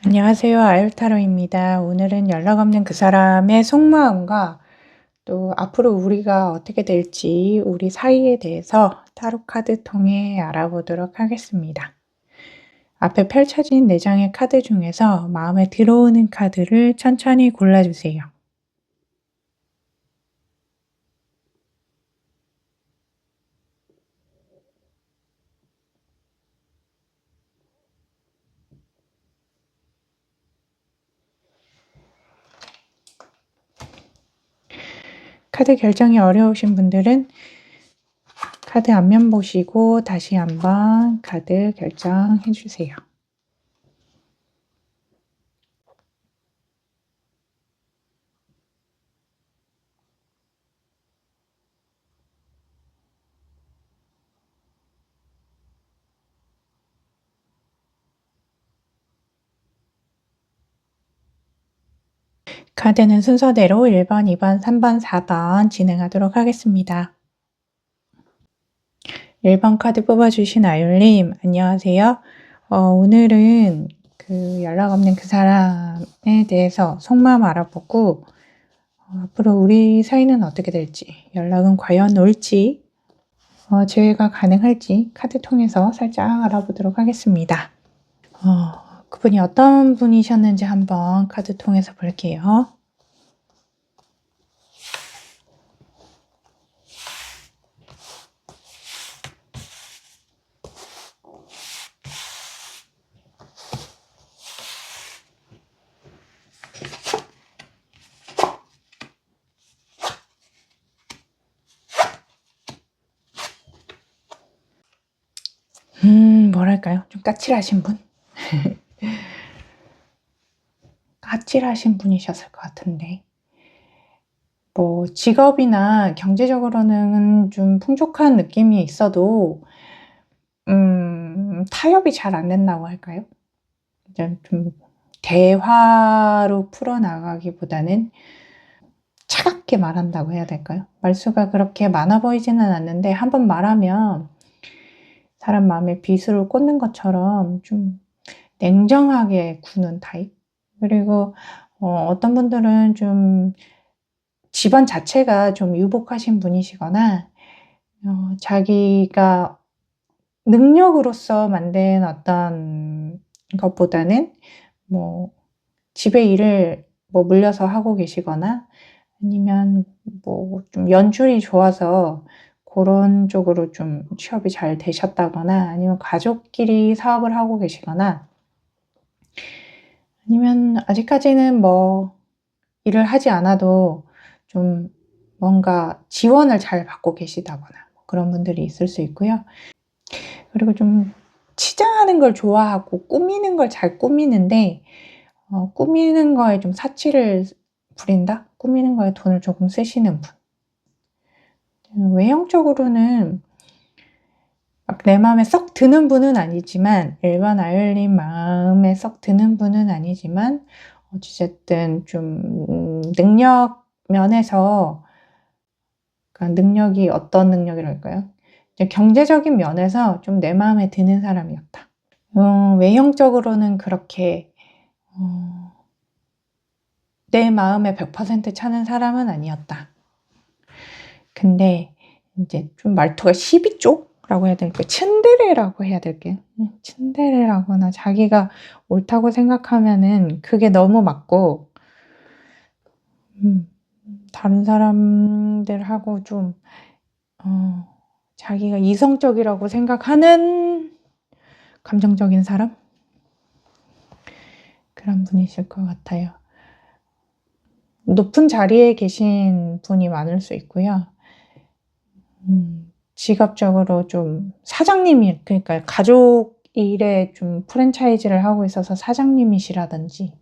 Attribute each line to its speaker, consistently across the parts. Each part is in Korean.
Speaker 1: 안녕하세요. 아율타로입니다. 오늘은 연락 없는 그 사람의 속마음과 또 앞으로 우리가 어떻게 될지 우리 사이에 대해서 타로 카드 통해 알아보도록 하겠습니다. 앞에 펼쳐진 4장의 카드 중에서 마음에 들어오는 카드를 천천히 골라주세요. 카드 결정이 어려우신 분들은 카드 앞면 보시고 다시 한번 카드 결정해 주세요. 카드는 순서대로 1번, 2번, 3번, 4번 진행하도록 하겠습니다. 1번 카드 뽑아주신 아율님, 안녕하세요. 오늘은 연락 없는 그 사람에 대해서 속마음 알아보고 앞으로 우리 사이는 어떻게 될지, 연락은 과연 올지, 재회가 가능할지 카드 통해서 살짝 알아보도록 하겠습니다. 그분이 어떤 분이셨는지 한번 카드 통해서 볼게요. 뭐랄까요? 좀 까칠하신 분? 까칠하신 분이셨을 것 같은데. 뭐 직업이나 경제적으로는 좀 풍족한 느낌이 있어도 타협이 잘 안 된다고 할까요? 이제 좀 대화로 풀어나가기보다는 차갑게 말한다고 해야 될까요? 말수가 그렇게 많아 보이지는 않는데 한번 말하면 사람 마음에 비수를 꽂는 것처럼 좀 냉정하게 구는 타입. 그리고 어떤 분들은 좀 집안 자체가 좀 유복하신 분이시거나 자기가 능력으로서 만든 어떤 것보다는 뭐 집에 일을 뭐 물려서 하고 계시거나 아니면 뭐 좀 연출이 좋아서 그런 쪽으로 좀 취업이 잘 되셨다거나 아니면 가족끼리 사업을 하고 계시거나 아니면 아직까지는 뭐 일을 하지 않아도 좀 뭔가 지원을 잘 받고 계시다거나 그런 분들이 있을 수 있고요. 그리고 좀 치장하는 걸 좋아하고 꾸미는 걸 잘 꾸미는데 꾸미는 거에 좀 사치를 부린다? 꾸미는 거에 돈을 조금 쓰시는 분. 외형적으로는 막 내 마음에 썩 드는 분은 아니지만 일반 아율님 마음에 썩 드는 분은 아니지만 어찌됐든 좀 능력 면에서 그러니까 능력이 어떤 능력이랄까요? 이제 경제적인 면에서 좀 내 마음에 드는 사람이었다. 외형적으로는 그렇게 내 마음에 100% 차는 사람은 아니었다. 근데 이제 좀 말투가 시비 쪽라고 해야 될까요? 츤데레라고 해야 될까요? 츤데레라거나 자기가 옳다고 생각하면은 그게 너무 맞고 다른 사람들하고 좀 자기가 이성적이라고 생각하는 감정적인 사람? 그런 분이실 것 같아요. 높은 자리에 계신 분이 많을 수 있고요. 직업적으로 좀 사장님이 그러니까 가족 일에 좀 프랜차이즈를 하고 있어서 사장님이시라든지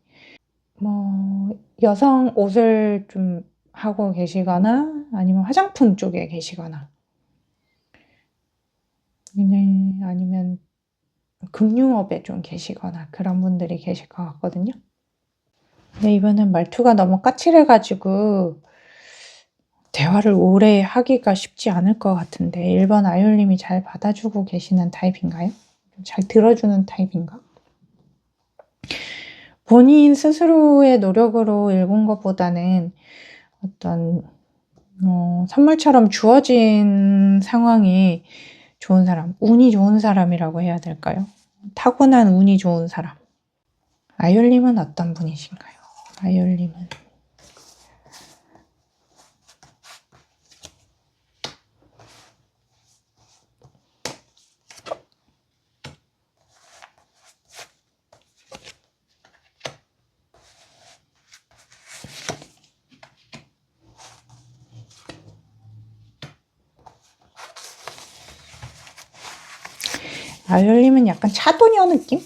Speaker 1: 뭐 여성 옷을 좀 하고 계시거나 아니면 화장품 쪽에 계시거나 아니면 금융업에 좀 계시거나 그런 분들이 계실 것 같거든요. 근데 이분은 말투가 너무 까칠해 가지고 대화를 오래 하기가 쉽지 않을 것 같은데 1번 아율님이 잘 받아주고 계시는 타입인가요? 잘 들어주는 타입인가? 본인 스스로의 노력으로 읽은 것보다는 어떤 선물처럼 주어진 상황이 좋은 사람, 운이 좋은 사람이라고 해야 될까요? 타고난 운이 좋은 사람. 아율님은 어떤 분이신가요? 아율님은 아율님은 약간 차도녀 느낌?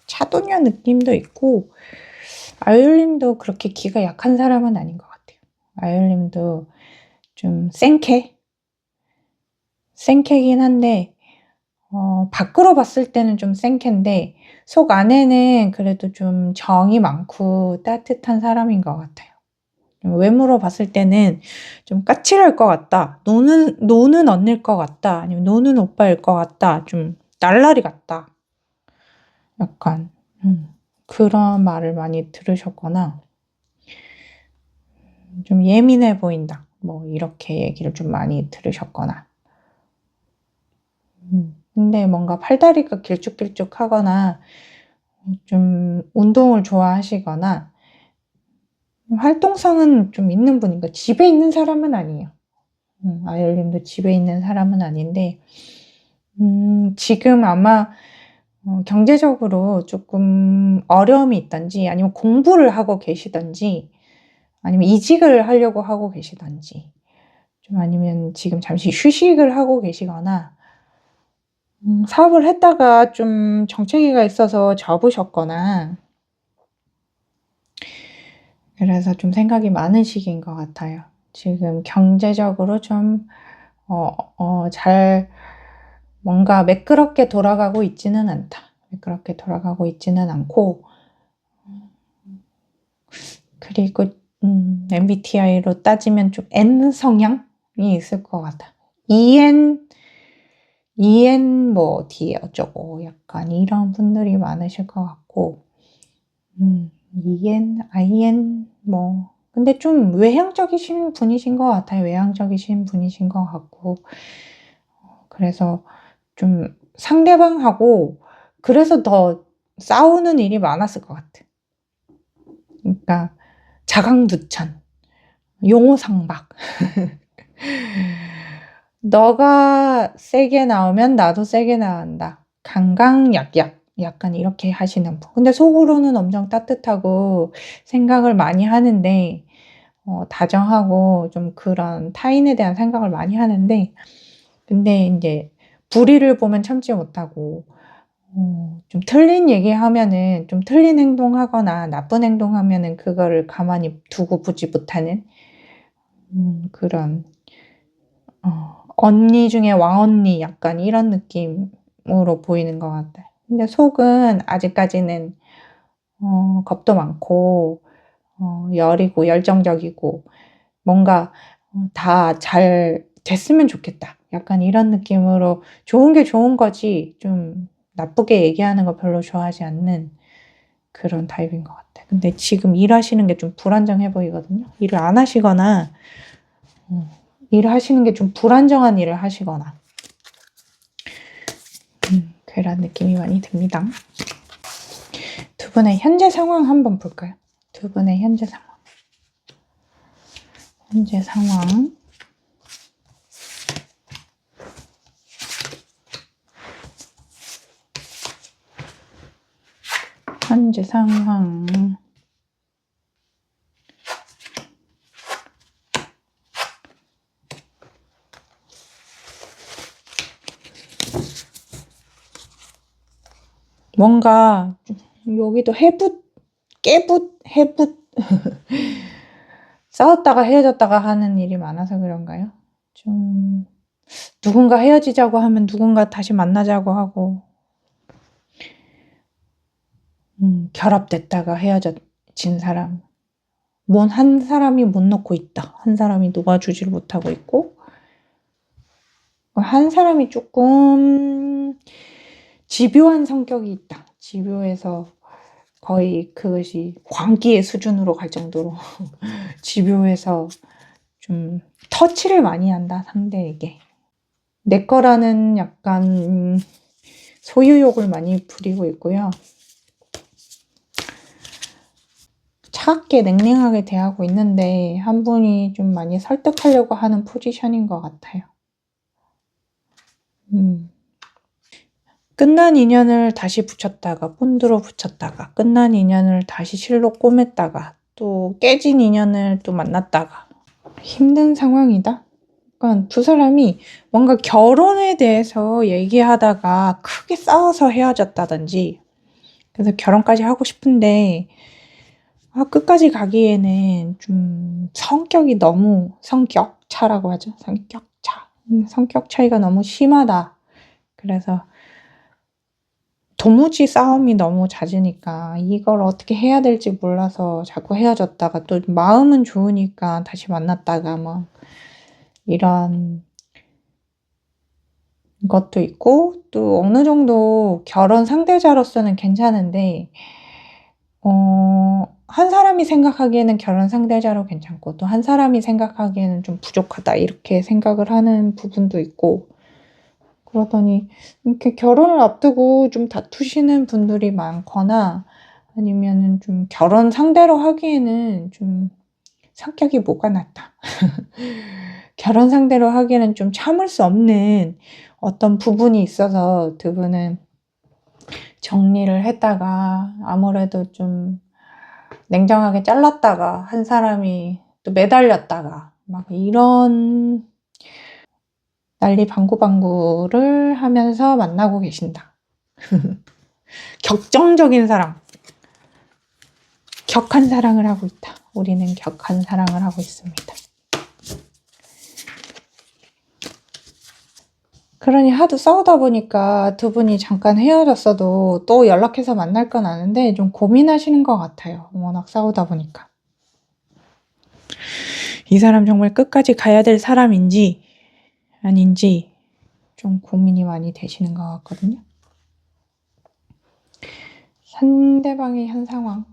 Speaker 1: 차도녀 느낌도 있고, 아율님도 그렇게 기가 약한 사람은 아닌 것 같아요. 아율님도 좀 센캐긴 한데, 밖으로 봤을 때는 좀 센캐인데, 속 안에는 그래도 좀 정이 많고 따뜻한 사람인 것 같아요. 외모로 봤을 때는 좀 까칠할 것 같다. 노는 언니일 것 같다. 아니면 노는 오빠일 것 같다. 좀 날라리 같다. 약간 그런 말을 많이 들으셨거나 좀 예민해 보인다. 뭐 이렇게 얘기를 좀 많이 들으셨거나 근데 뭔가 팔다리가 길쭉길쭉하거나 좀 운동을 좋아하시거나 활동성은 좀 있는 분인가 집에 있는 사람은 아니에요. 아열님도 집에 있는 사람은 아닌데 지금 아마 경제적으로 조금 어려움이 있든지 아니면 공부를 하고 계시든지 아니면 이직을 하려고 하고 계시든지 좀 아니면 지금 잠시 휴식을 하고 계시거나 사업을 했다가 좀 정체기가 있어서 접으셨거나 그래서 좀 생각이 많은 시기인 것 같아요. 지금 경제적으로 좀 잘 뭔가 매끄럽게 돌아가고 있지는 않다. 매끄럽게 돌아가고 있지는 않고 그리고 MBTI로 따지면 좀 N 성향이 있을 것 같아. EN 뭐 어디에 어쩌고 약간 이런 분들이 많으실 것 같고 EN, IN 뭐 근데 좀 외향적이신 분이신 것 같아요. 외향적이신 분이신 것 같고 그래서 좀 상대방하고 그래서 더 싸우는 일이 많았을 것 같아. 그러니까 자강두천, 용호상박. 너가 세게 나오면 나도 세게 나간다. 강강약약. 약간 이렇게 하시는 분. 근데 속으로는 엄청 따뜻하고 생각을 많이 하는데, 다정하고 좀 그런 타인에 대한 생각을 많이 하는데, 근데 이제 불의를 보면 참지 못하고, 좀 틀린 얘기하면은, 좀 틀린 행동하거나 나쁜 행동하면은 그거를 가만히 두고 보지 못하는, 그런, 언니 중에 왕언니 약간 이런 느낌으로 보이는 것 같아요. 근데 속은 아직까지는 겁도 많고 여리고 열정적이고 뭔가 다 잘 됐으면 좋겠다. 약간 이런 느낌으로 좋은 게 좋은 거지 좀 나쁘게 얘기하는 거 별로 좋아하지 않는 그런 타입인 것 같아요. 근데 지금 일하시는 게 좀 불안정해 보이거든요. 일을 안 하시거나 일을 하시는 게 좀 불안정한 일을 하시거나 그런 느낌이 많이 듭니다. 두 분의 현재 상황 한번 볼까요? 두 분의 현재 상황. 현재 상황. 현재 상황. 뭔가 여기도 해붓 싸웠다가 헤어졌다가 하는 일이 많아서 그런가요? 좀 누군가 헤어지자고 하면 누군가 다시 만나자고 하고 결합됐다가 헤어진 사람 한 사람이 못 놓고 있다. 한 사람이 놓아주지를 못하고 있고 한 사람이 조금 집요한 성격이 있다. 집요해서 거의 그것이 광기의 수준으로 갈 정도로 집요해서 좀 터치를 많이 한다, 상대에게. 내 거라는 약간 소유욕을 많이 부리고 있고요. 차갑게 냉랭하게 대하고 있는데 한 분이 좀 많이 설득하려고 하는 포지션인 것 같아요. 끝난 인연을 다시 붙였다가 본드로 붙였다가 끝난 인연을 다시 실로 꼬맸다가 또 깨진 인연을 또 만났다가 힘든 상황이다. 그러니까 두 사람이 뭔가 결혼에 대해서 얘기하다가 크게 싸워서 헤어졌다든지 그래서 결혼까지 하고 싶은데 끝까지 가기에는 좀 성격이 너무 성격차라고 하죠. 성격차. 성격 차이가 너무 심하다. 그래서 도무지 싸움이 너무 잦으니까 이걸 어떻게 해야 될지 몰라서 자꾸 헤어졌다가 또 마음은 좋으니까 다시 만났다가 뭐 이런 것도 있고 또 어느 정도 결혼 상대자로서는 괜찮은데 한 사람이 생각하기에는 결혼 상대자로 괜찮고 또 한 사람이 생각하기에는 좀 부족하다 이렇게 생각을 하는 부분도 있고 그러더니 이렇게 결혼을 앞두고 좀 다투시는 분들이 많거나 아니면은 좀 결혼 상대로 하기에는 좀 성격이 뭐가 낫다. 결혼 상대로 하기에는 좀 참을 수 없는 어떤 부분이 있어서 두 분은 정리를 했다가 아무래도 좀 냉정하게 잘랐다가 한 사람이 또 매달렸다가 막 이런 난리 방구방구를 하면서 만나고 계신다. 격정적인 사랑. 격한 사랑을 하고 있다. 우리는 격한 사랑을 하고 있습니다. 그러니 하도 싸우다 보니까 두 분이 잠깐 헤어졌어도 또 연락해서 만날 건 아는데 좀 고민하시는 것 같아요. 워낙 싸우다 보니까. 이 사람 정말 끝까지 가야 될 사람인지 아닌지 좀 고민이 많이 되시는 것 같거든요. 상대방의 현 상황.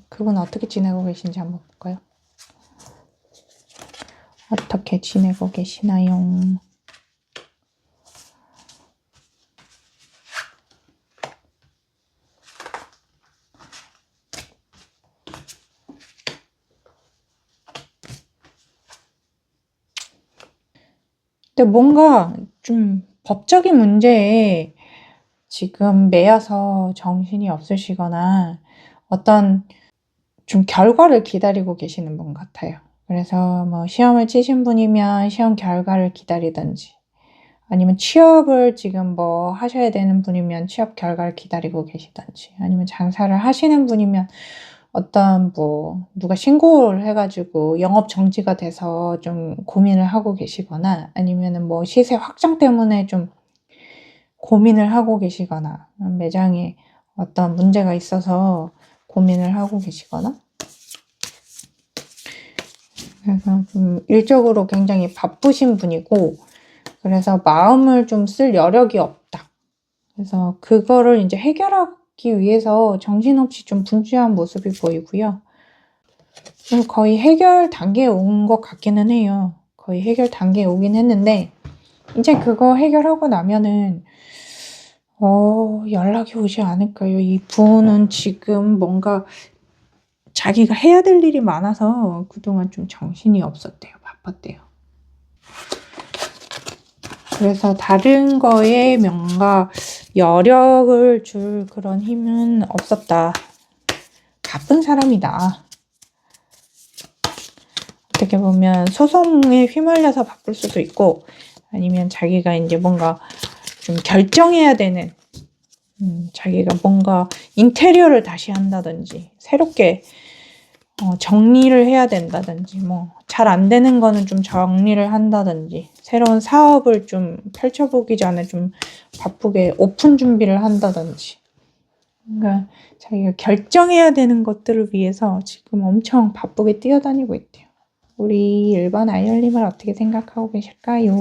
Speaker 1: 그분 어떻게 지내고 계신지 한번 볼까요? 어떻게 지내고 계시나요? 근데 뭔가 좀 법적인 문제에 지금 매여서 정신이 없으시거나 어떤 좀 결과를 기다리고 계시는 분 같아요. 그래서 뭐 시험을 치신 분이면 시험 결과를 기다리든지 아니면 취업을 지금 뭐 하셔야 되는 분이면 취업 결과를 기다리고 계시든지 아니면 장사를 하시는 분이면 어떤 뭐 누가 신고를 해가지고 영업 정지가 돼서 좀 고민을 하고 계시거나 아니면은 뭐 시세 확장 때문에 좀 고민을 하고 계시거나 매장에 어떤 문제가 있어서 고민을 하고 계시거나 그래서 좀 일적으로 굉장히 바쁘신 분이고 그래서 마음을 좀 쓸 여력이 없다. 그래서 그거를 이제 해결하기 위해서 정신없이 좀 분주한 모습이 보이고요. 거의 해결 단계에 온 것 같기는 해요. 거의 해결 단계에 오긴 했는데 이제 그거 해결하고 나면은 연락이 오지 않을까요? 이 분은 지금 뭔가 자기가 해야 될 일이 많아서 그동안 좀 정신이 없었대요. 바빴대요. 그래서 다른 거에 뭔가 여력을 줄 그런 힘은 없었다. 바쁜 사람이다. 어떻게 보면 소송에 휘말려서 바쁠 수도 있고 아니면 자기가 이제 뭔가 좀 결정해야 되는 자기가 뭔가 인테리어를 다시 한다든지 새롭게 정리를 해야 된다든지 뭐 잘 안 되는 거는 좀 정리를 한다든지 새로운 사업을 좀 펼쳐보기 전에 좀 바쁘게 오픈 준비를 한다든지 그러니까 자기가 결정해야 되는 것들을 위해서 지금 엄청 바쁘게 뛰어다니고 있대요. 우리 일반 아이얼님을 어떻게 생각하고 계실까요?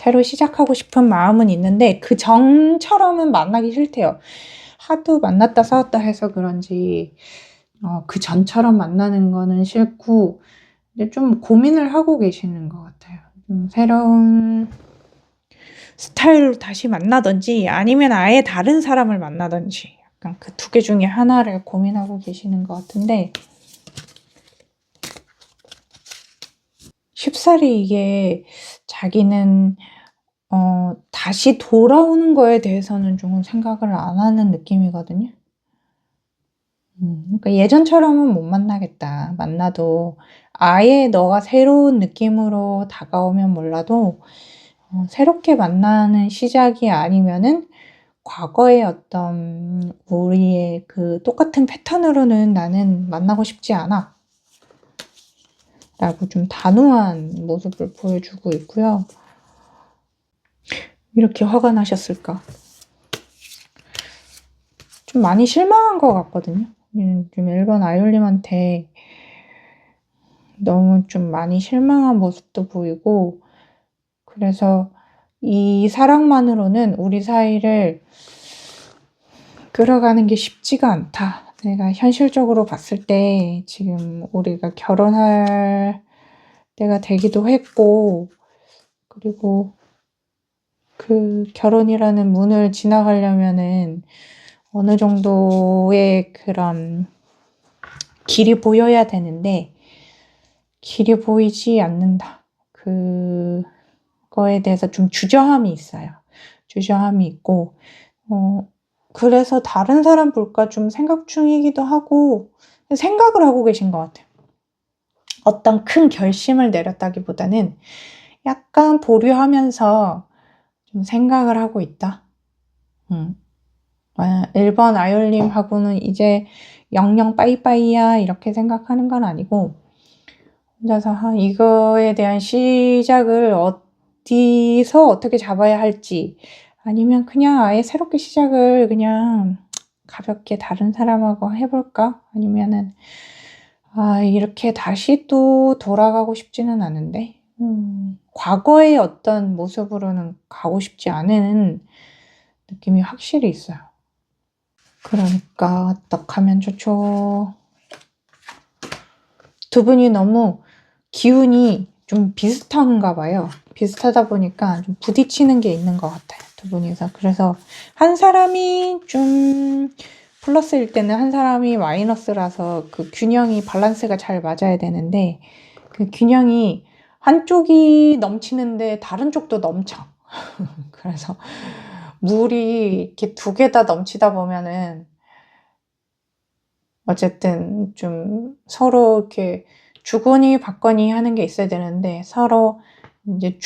Speaker 1: 새로 시작하고 싶은 마음은 있는데 그 전처럼은 만나기 싫대요. 하도 만났다 싸웠다 해서 그런지 그 전처럼 만나는 거는 싫고 이제 좀 고민을 하고 계시는 것 같아요. 좀 새로운 스타일로 다시 만나든지 아니면 아예 다른 사람을 만나든지 약간 그 두 개 중에 하나를 고민하고 계시는 것 같은데 쉽사리 이게 자기는 다시 돌아오는 거에 대해서는 조금 생각을 안 하는 느낌이거든요. 그러니까 예전처럼은 못 만나겠다. 만나도 아예 너가 새로운 느낌으로 다가오면 몰라도 새롭게 만나는 시작이 아니면은 과거의 어떤 우리의 그 똑같은 패턴으로는 나는 만나고 싶지 않아. 라고 좀 단호한 모습을 보여주고 있고요. 이렇게 화가 나셨을까? 좀 많이 실망한 것 같거든요. 좀 1번 아이올님한테 너무 좀 많이 실망한 모습도 보이고 그래서 이 사랑만으로는 우리 사이를 끌어가는 게 쉽지가 않다. 내가 현실적으로 봤을 때 지금 우리가 결혼할 때가 되기도 했고 그리고 그 결혼이라는 문을 지나가려면은 어느 정도의 그런 길이 보여야 되는데 길이 보이지 않는다. 그거에 대해서 좀 주저함이 있어요. 주저함이 있고 그래서 다른 사람 볼까 좀 생각 중이기도 하고 생각을 하고 계신 것 같아요. 어떤 큰 결심을 내렸다기보다는 약간 보류하면서 좀 생각을 하고 있다. 1번 아이올님하고는 이제 영영 빠이빠이야 이렇게 생각하는 건 아니고 혼자서 이거에 대한 시작을 어디서 어떻게 잡아야 할지 아니면 그냥 아예 새롭게 시작을 그냥 가볍게 다른 사람하고 해볼까? 아니면은 이렇게 다시 또 돌아가고 싶지는 않은데 과거의 어떤 모습으로는 가고 싶지 않은 느낌이 확실히 있어요. 그러니까 어떡하면 좋죠? 두 분이 너무 기운이 좀 비슷한가 봐요. 비슷하다 보니까 좀 부딪히는 게 있는 것 같아요. 두 분이서. 그래서 한 사람이 좀 플러스일 때는 한 사람이 마이너스라서 그 균형이 밸런스가 잘 맞아야 되는데 그 균형이 한쪽이 넘치는데 다른 쪽도 넘쳐. 그래서 물이 이렇게 두 개 다 넘치다 보면은 어쨌든 좀 서로 이렇게 주거니 받거니 하는 게 있어야 되는데 서로 이제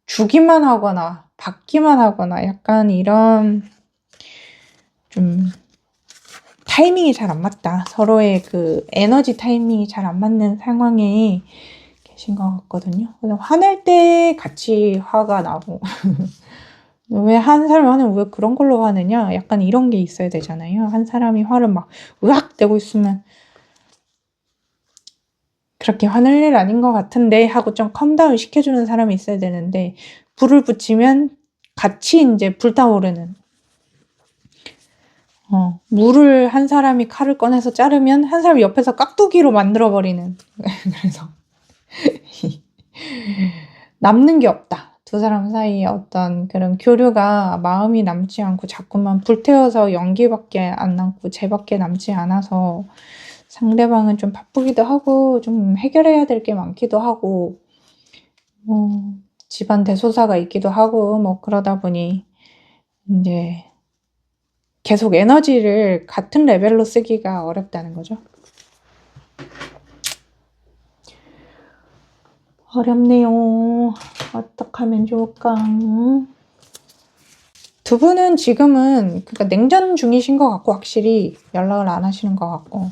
Speaker 1: 주기만 하거나 받기만 하거나 약간 이런 좀 타이밍이 잘 안 맞다. 서로의 그 에너지 타이밍이 잘 안 맞는 상황에 계신 것 같거든요. 그래서 화낼 때 같이 화가 나고 왜 한 사람이 화내면 왜 그런 걸로 화내냐? 약간 이런 게 있어야 되잖아요. 한 사람이 화를 막 으악 내고 있으면 그렇게 화낼 일 아닌 것 같은데 하고 좀 컴다운 시켜주는 사람이 있어야 되는데 불을 붙이면 같이 이제 불타오르는 물을 한 사람이 칼을 꺼내서 자르면 한 사람이 옆에서 깍두기로 만들어버리는 그래서 남는 게 없다. 두 사람 사이에 어떤 그런 교류가 마음이 남지 않고 자꾸만 불태워서 연기밖에 안 남고 재밖에 남지 않아서 상대방은 좀 바쁘기도 하고 좀 해결해야 될 게 많기도 하고 집안 대소사가 있기도 하고 뭐 그러다 보니 이제 계속 에너지를 같은 레벨로 쓰기가 어렵다는 거죠. 어렵네요. 어떡하면 좋을까? 두 분은 지금은 그러니까 냉전 중이신 것 같고 확실히 연락을 안 하시는 것 같고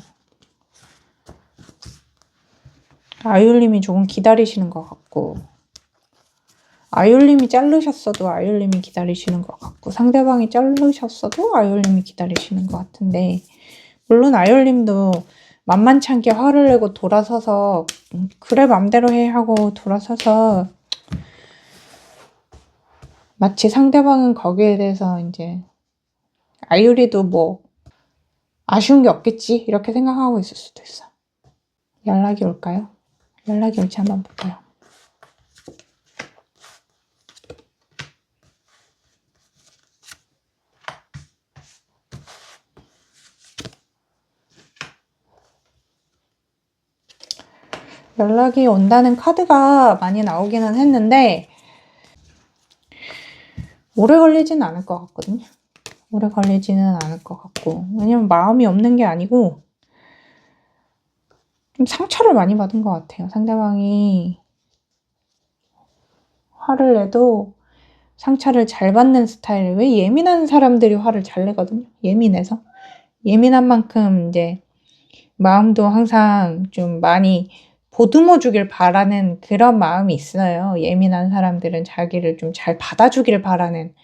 Speaker 1: 아이올님이 조금 기다리시는 것 같고 아이올님이 자르셨어도 아이올님이 기다리시는 것 같고 상대방이 자르셨어도 아이올님이 기다리시는 것 같은데 물론 아이올님도 만만치 않게 화를 내고 돌아서서 그래 맘대로 해 하고 돌아서서 마치 상대방은 거기에 대해서 이제 아유리도 뭐 아쉬운 게 없겠지 이렇게 생각하고 있을 수도 있어. 연락이 올까요? 연락이 올지 한번 볼까요? 연락이 온다는 카드가 많이 나오기는 했는데 오래 걸리지는 않을 것 같거든요. 오래 걸리지는 않을 것 같고, 왜냐면 마음이 없는 게 아니고 좀 상처를 많이 받은 것 같아요. 상대방이 화를 내도 상처를 잘 받는 스타일. 왜 예민한 사람들이 화를 잘 내거든요. 예민해서. 예민한 만큼 이제 마음도 항상 좀 많이 보듬어 주길 바라는 그런 마음이 있어요. 예민한 사람들은 자기를 좀 잘 받아주길 바라는,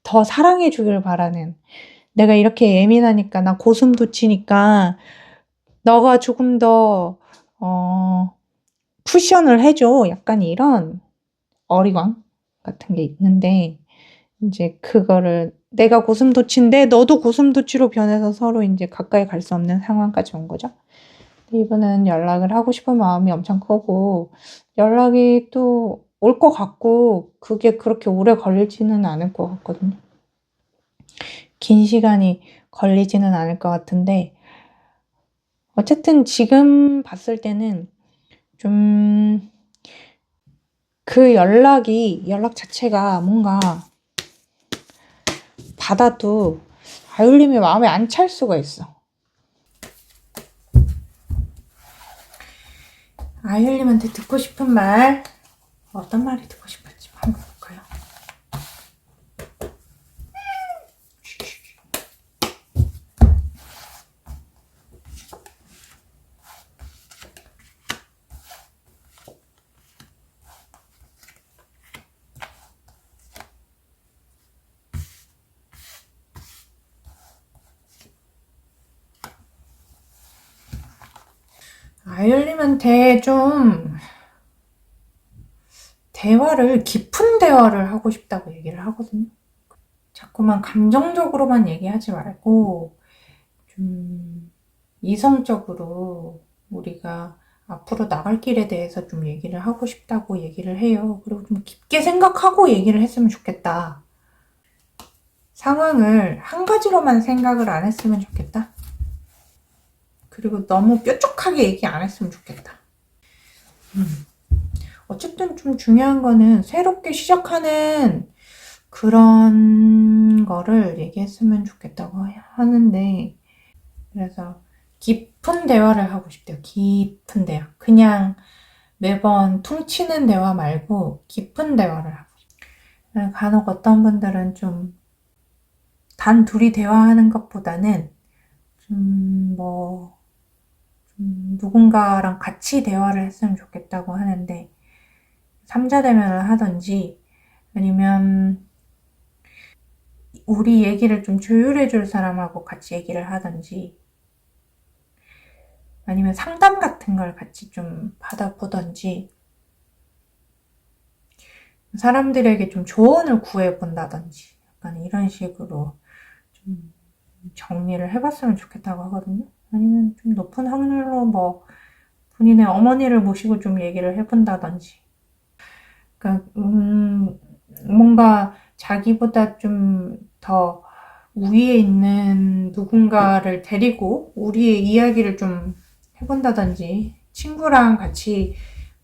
Speaker 1: 더 사랑해 주길 바라는, 내가 이렇게 예민하니까, 나 고슴도치니까 너가 조금 더 쿠션을 해줘. 약간 이런 어리광 같은 게 있는데, 이제 그거를 내가 고슴도치인데 너도 고슴도치로 변해서 서로 이제 가까이 갈 수 없는 상황까지 온 거죠. 이분은 연락을 하고 싶은 마음이 엄청 크고 연락이 또 올 것 같고 그게 그렇게 오래 걸리지는 않을 것 같거든요. 긴 시간이 걸리지는 않을 것 같은데 어쨌든 지금 봤을 때는 좀 그 연락 자체가 뭔가 받아도 아율림이 마음에 안 찰 수가 있어. 아율님한테 듣고 싶은 말, 어떤 말이 듣고 싶을지 한번 볼까요? 아율님한테 좀 깊은 대화를 하고 싶다고 얘기를 하거든요. 자꾸만 감정적으로만 얘기하지 말고 좀 이성적으로 우리가 앞으로 나갈 길에 대해서 좀 얘기를 하고 싶다고 얘기를 해요. 그리고 좀 깊게 생각하고 얘기를 했으면 좋겠다. 상황을 한 가지로만 생각을 안 했으면 좋겠다. 그리고 너무 뾰족하게 얘기 안 했으면 좋겠다. 어쨌든 좀 중요한 거는 새롭게 시작하는 그런 거를 얘기했으면 좋겠다고 하는데, 그래서 깊은 대화를 하고 싶대요. 깊은 대화. 그냥 매번 퉁치는 대화 말고 깊은 대화를 하고 싶어요. 간혹 어떤 분들은 좀 단 둘이 대화하는 것보다는 좀 누군가랑 같이 대화를 했으면 좋겠다고 하는데 3자 대면을 하든지 아니면 우리 얘기를 좀 조율해 줄 사람하고 같이 얘기를 하든지 아니면 상담 같은 걸 같이 좀 받아보든지 사람들에게 좀 조언을 구해본다든지 약간 이런 식으로 좀 정리를 해봤으면 좋겠다고 하거든요. 아니면 좀 높은 확률로 뭐 본인의 어머니를 모시고 좀 얘기를 해본다든지 그러니까 뭔가 자기보다 좀 더 우위에 있는 누군가를 데리고 우리의 이야기를 좀 해본다든지 친구랑 같이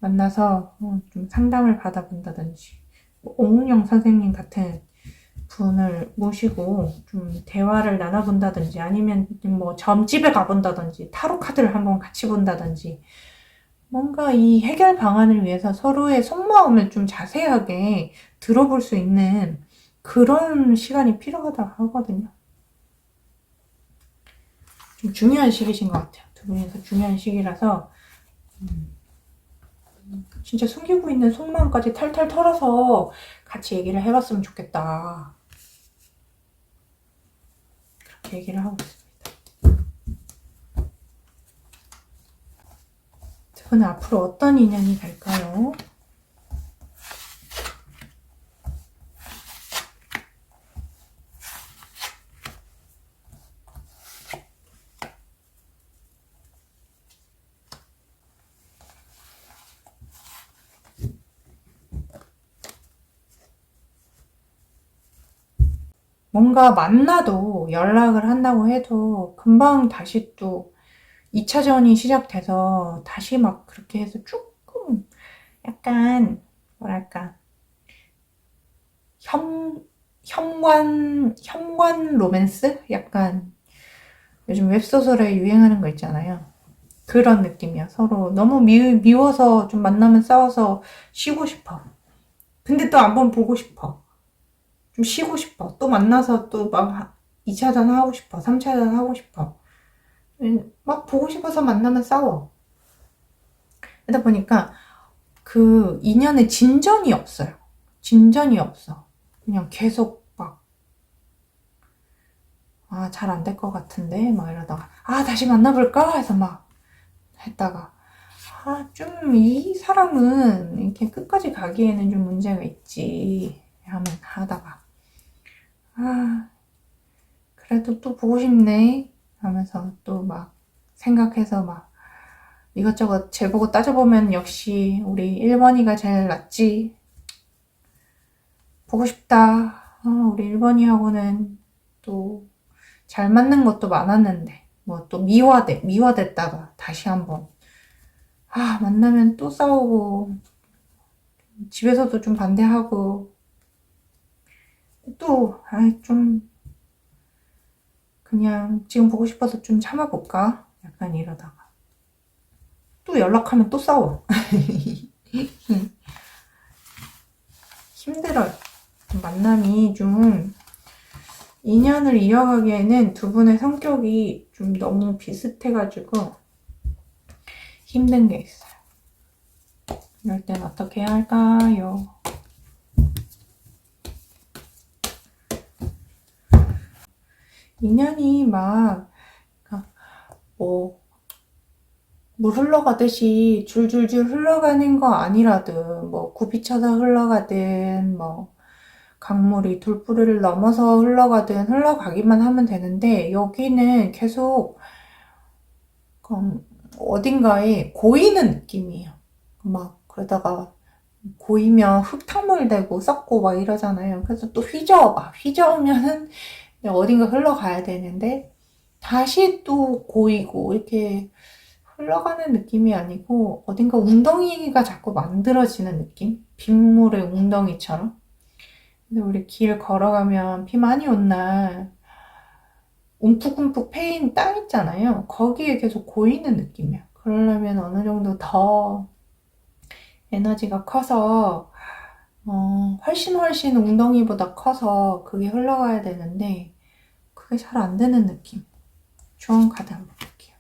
Speaker 1: 만나서 좀 상담을 받아본다든지 오은영 선생님 같은 분을 모시고 좀 대화를 나눠본다든지 아니면 뭐 점집에 가본다든지 타로 카드를 한번 같이 본다든지 뭔가 이 해결 방안을 위해서 서로의 속마음을 좀 자세하게 들어볼 수 있는 그런 시간이 필요하다고 하거든요. 좀 중요한 시기신 것 같아요. 두 분이서 중요한 시기라서 진짜 숨기고 있는 속마음까지 탈탈 털어서 같이 얘기를 해봤으면 좋겠다. 그렇게 얘기를 하고 있습니다. 두 분은 앞으로 어떤 인연이 될까요? 뭔가 만나도 연락을 한다고 해도 금방 다시 또 2차전이 시작돼서 다시 막 그렇게 해서 조금 약간 뭐랄까 현관 로맨스? 약간 요즘 웹소설에 유행하는 거 있잖아요. 그런 느낌이야. 서로 너무 미워서 좀 만나면 싸워서 쉬고 싶어. 근데 또 한 번 보고 싶어. 좀 쉬고 싶어. 또 만나서 또 막 2차전 하고 싶어. 3차전 하고 싶어. 막 보고 싶어서 만나면 싸워. 그러다 보니까 그 인연에 진전이 없어요. 진전이 없어. 그냥 계속 막, 아, 잘 안 될 것 같은데? 막 이러다가, 아, 다시 만나볼까? 해서 막 했다가, 아, 좀 이 사람은 이렇게 끝까지 가기에는 좀 문제가 있지. 하면 하다가, 아, 그래도 또 보고 싶네. 하면서 또 막 생각해서 막 이것저것 재보고 따져보면 역시 우리 1번이가 제일 낫지. 보고 싶다. 우리 1번이하고는 또 잘 맞는 것도 많았는데, 뭐 또 미화됐다가 다시 한번, 만나면 또 싸우고, 집에서도 좀 반대하고, 또, 좀, 그냥 지금 보고 싶어서 좀 참아볼까? 약간 이러다가. 또 연락하면 또 싸워. 힘들어요. 만남이 좀, 인연을 이어가기에는 두 분의 성격이 좀 너무 비슷해가지고 힘든 게 있어요. 이럴 땐 어떻게 해야 할까요? 인연이 막, 뭐, 물 흘러가듯이 줄줄줄 흘러가는 거 아니라든, 뭐, 굽이쳐서 흘러가든, 뭐, 강물이 돌부리를 넘어서 흘러가든 흘러가기만 하면 되는데, 여기는 계속, 어딘가에 고이는 느낌이에요. 막, 그러다가, 고이면 흙탕물 되고 썩고 막 이러잖아요. 그래서 또 휘저어봐. 휘저으면은 어딘가 흘러가야 되는데, 다시 또 고이고, 이렇게 흘러가는 느낌이 아니고, 어딘가 웅덩이가 자꾸 만들어지는 느낌? 빗물의 웅덩이처럼. 근데 우리 길 걸어가면 비 많이 온 날, 움푹움푹 패인 땅 있잖아요. 거기에 계속 고이는 느낌이야. 그러려면 어느 정도 더 에너지가 커서, 훨씬 웅덩이보다 커서 그게 흘러가야 되는데, 그게 잘 안 되는 느낌. 좋은 카드 한번 볼게요.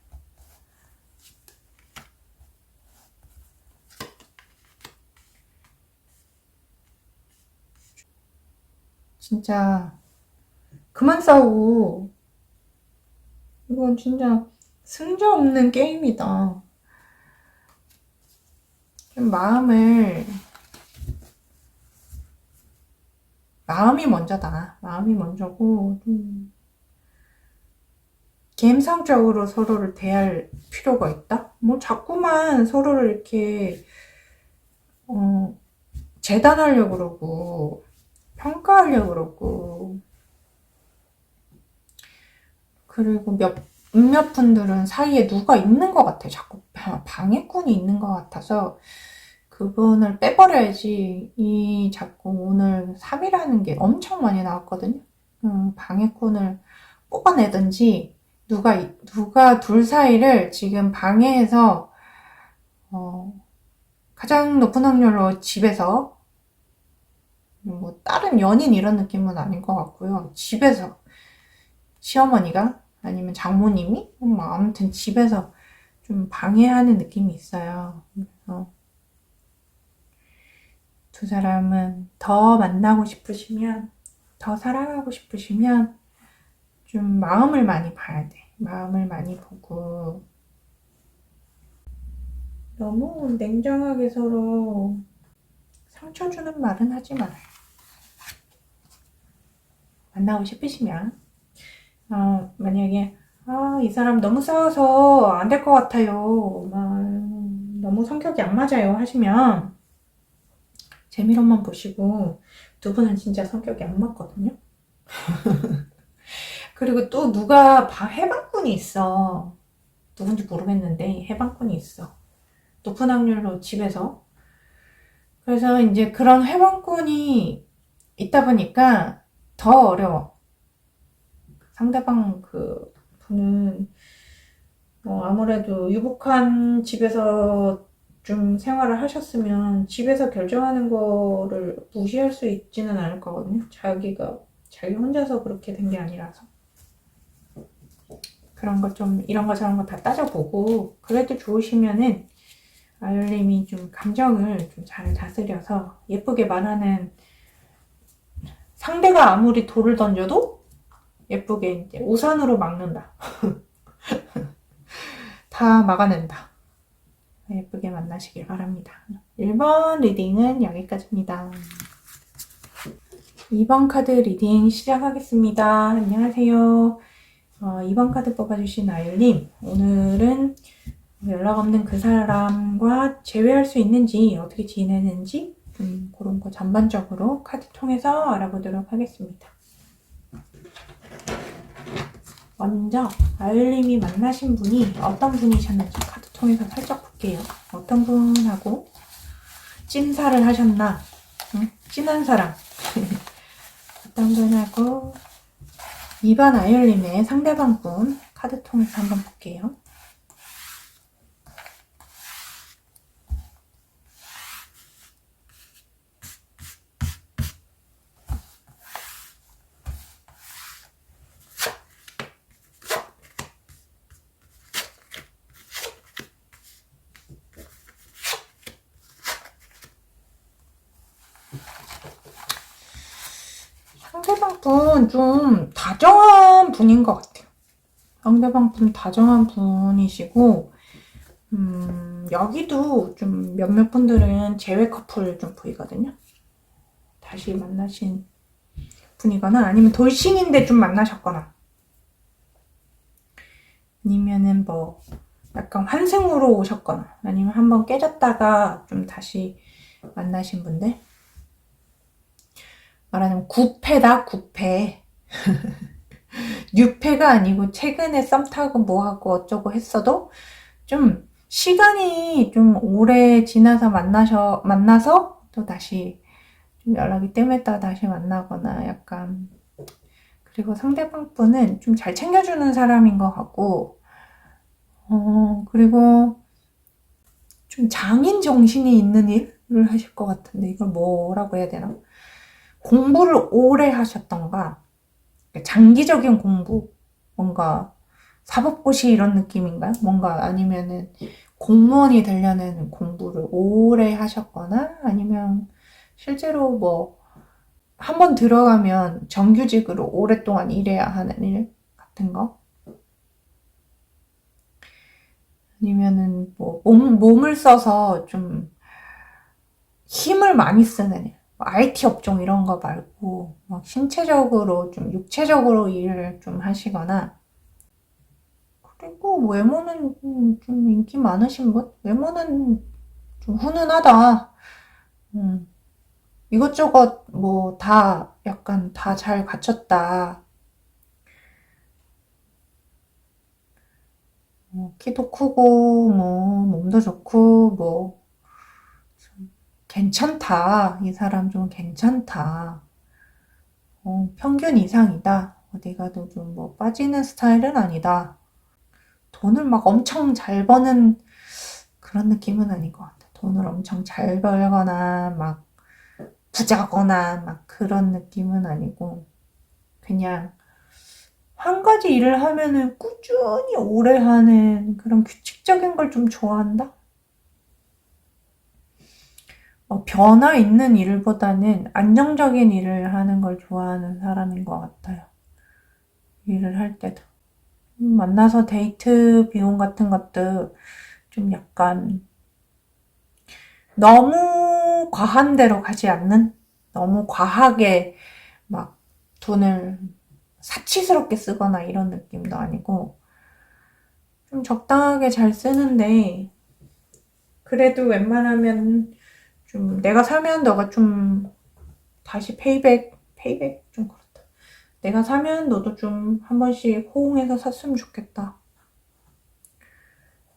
Speaker 1: 진짜, 그만 싸우고, 이건 진짜 승자 없는 게임이다. 좀 마음이 먼저다. 마음이 먼저고, 감성적으로 서로를 대할 필요가 있다? 뭐 자꾸만 서로를 이렇게, 재단하려고 그러고, 평가하려고 그러고, 그리고 몇몇 분들은 사이에 누가 있는 것 같아요. 자꾸 방해꾼이 있는 것 같아서, 그분을 빼버려야지. 이 자꾸 오늘 3이라는 게 엄청 많이 나왔거든요. 방해꾼을 뽑아내든지, 누가 둘 사이를 지금 방해해서, 가장 높은 확률로 집에서, 뭐, 다른 연인 이런 느낌은 아닌 것 같고요. 집에서, 시어머니가, 아니면 장모님이, 뭐, 아무튼 집에서 좀 방해하는 느낌이 있어요. 그래서 두 사람은 더 만나고 싶으시면, 더 사랑하고 싶으시면, 좀 마음을 많이 봐야 돼. 마음을 많이 보고, 너무 냉정하게 서로 상처 주는 말은 하지 말아요. 만나고 싶으시면, 만약에, 이 사람 너무 싸워서 안 될 것 같아요. 너무 성격이 안 맞아요. 하시면, 재미로만 보시고, 두 분은 진짜 성격이 안 맞거든요. 그리고 또 누가 해방꾼이 있어. 누군지 모르겠는데 해방꾼이 있어. 높은 확률로 집에서. 그래서 이제 그런 해방꾼이 있다 보니까 더 어려워. 상대방 그 분은 아무래도 유복한 집에서 좀 생활을 하셨으면 집에서 결정하는 거를 무시할 수 있지는 않을 거거든요. 자기 혼자서 그렇게 된 게 아니라서. 그런 거 좀, 이런 거 저런 거 다 따져보고, 그래도 좋으시면은, 아율님이 좀 감정을 좀 잘 다스려서 예쁘게 말하는, 상대가 아무리 돌을 던져도 예쁘게 이제 우산으로 막는다. 다 막아낸다. 예쁘게 만나시길 바랍니다. 1번 리딩은 여기까지입니다. 2번 카드 리딩 시작하겠습니다. 안녕하세요. 2번 카드 뽑아주신 아율님, 오늘은 연락 없는 그 사람과 재회할 수 있는지, 어떻게 지내는지 그런 거 전반적으로 카드 통해서 알아보도록 하겠습니다. 먼저 아율님이 만나신 분이 어떤 분이셨는지 카드 통해서 살짝 볼게요. 어떤 분하고 찐사를 하셨나? 찐한 사람. 어떤 분하고 2번 아율님의 상대방 분 카드 통해서 한번 볼게요. 상대방 분 좀 다정한 분인 것 같아요. 상대방 분 다정한 분이시고, 여기도 좀 몇몇 분들은 재회 커플 좀 보이거든요. 다시 만나신 분이거나 아니면 돌싱인데 좀 만나셨거나 아니면은 뭐 약간 환승으로 오셨거나 아니면 한번 깨졌다가 좀 다시 만나신 분들. 말하자면 구패다, 구패. 뉴패가 아니고 최근에 썸 타고 뭐하고 어쩌고 했어도 좀 시간이 좀 오래 지나서 만나서 또 다시 좀 연락이 뜸했다가 다시 만나거나 약간. 그리고 상대방 분은 좀 잘 챙겨주는 사람인 것 같고, 그리고 좀 장인 정신이 있는 일을 하실 것 같은데, 이걸 뭐라고 해야 되나? 공부를 오래 하셨던가, 장기적인 공부, 뭔가 사법고시 이런 느낌인가요? 뭔가 아니면은 공무원이 되려는 공부를 오래 하셨거나, 아니면 실제로 뭐, 한번 들어가면 정규직으로 오랫동안 일해야 하는 일 같은 거? 아니면은 뭐 몸을 써서 좀 힘을 많이 쓰는 일. IT 업종 이런 거 말고 막 신체적으로 좀 육체적으로 일을 좀 하시거나. 그리고 외모는 좀 인기 많으신 분? 외모는 좀 훈훈하다. 이것저것 뭐 다 약간 다 잘 갖췄다. 키도 크고 뭐 몸도 좋고 뭐 괜찮다. 이 사람 좀 괜찮다. 평균 이상이다. 어디 가도 좀 뭐 빠지는 스타일은 아니다. 돈을 막 엄청 잘 버는 그런 느낌은 아닌 것 같아. 돈을 엄청 잘 벌거나 막 부자거나 막 그런 느낌은 아니고 그냥 한 가지 일을 하면은 꾸준히 오래 하는 그런 규칙적인 걸 좀 좋아한다? 변화 있는 일보다는 안정적인 일을 하는 걸 좋아하는 사람인 것 같아요. 일을 할 때도. 만나서 데이트 비용 같은 것도 좀 약간 너무 과한 데로 가지 않는? 너무 과하게 막 돈을 사치스럽게 쓰거나 이런 느낌도 아니고 좀 적당하게 잘 쓰는데 그래도 웬만하면 좀 내가 사면 너가 좀 다시 페이백 좀 그렇다. 내가 사면 너도 좀 한 번씩 호응해서 샀으면 좋겠다.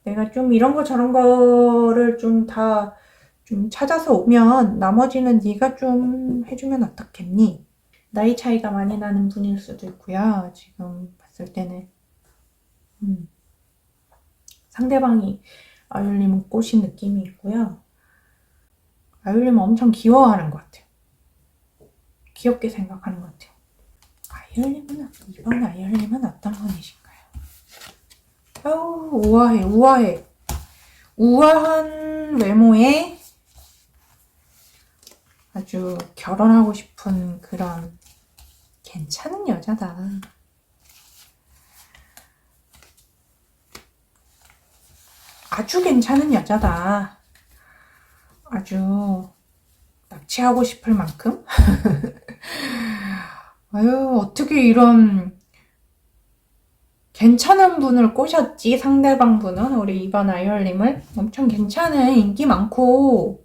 Speaker 1: 내가 좀 이런 거 저런 거를 좀 다 좀 찾아서 오면 나머지는 네가 좀 해주면 어떻겠니? 나이 차이가 많이 나는 분일 수도 있고요. 지금 봤을 때는 상대방이 아율님은 꼬신 느낌이 있고요. 아율님은 엄청 귀여워하는 것 같아요. 귀엽게 생각하는 것 같아요. 이번 아율님은 어떤 분이신가요? 아우, 우아해, 우아해. 우아한 외모에 아주 결혼하고 싶은 그런 괜찮은 여자다. 아주 괜찮은 여자다. 아주 납치하고 싶을 만큼? 아유, 어떻게 이런 괜찮은 분을 꼬셨지? 상대방 분은 우리 이번 아이얼님을 엄청 괜찮은, 인기 많고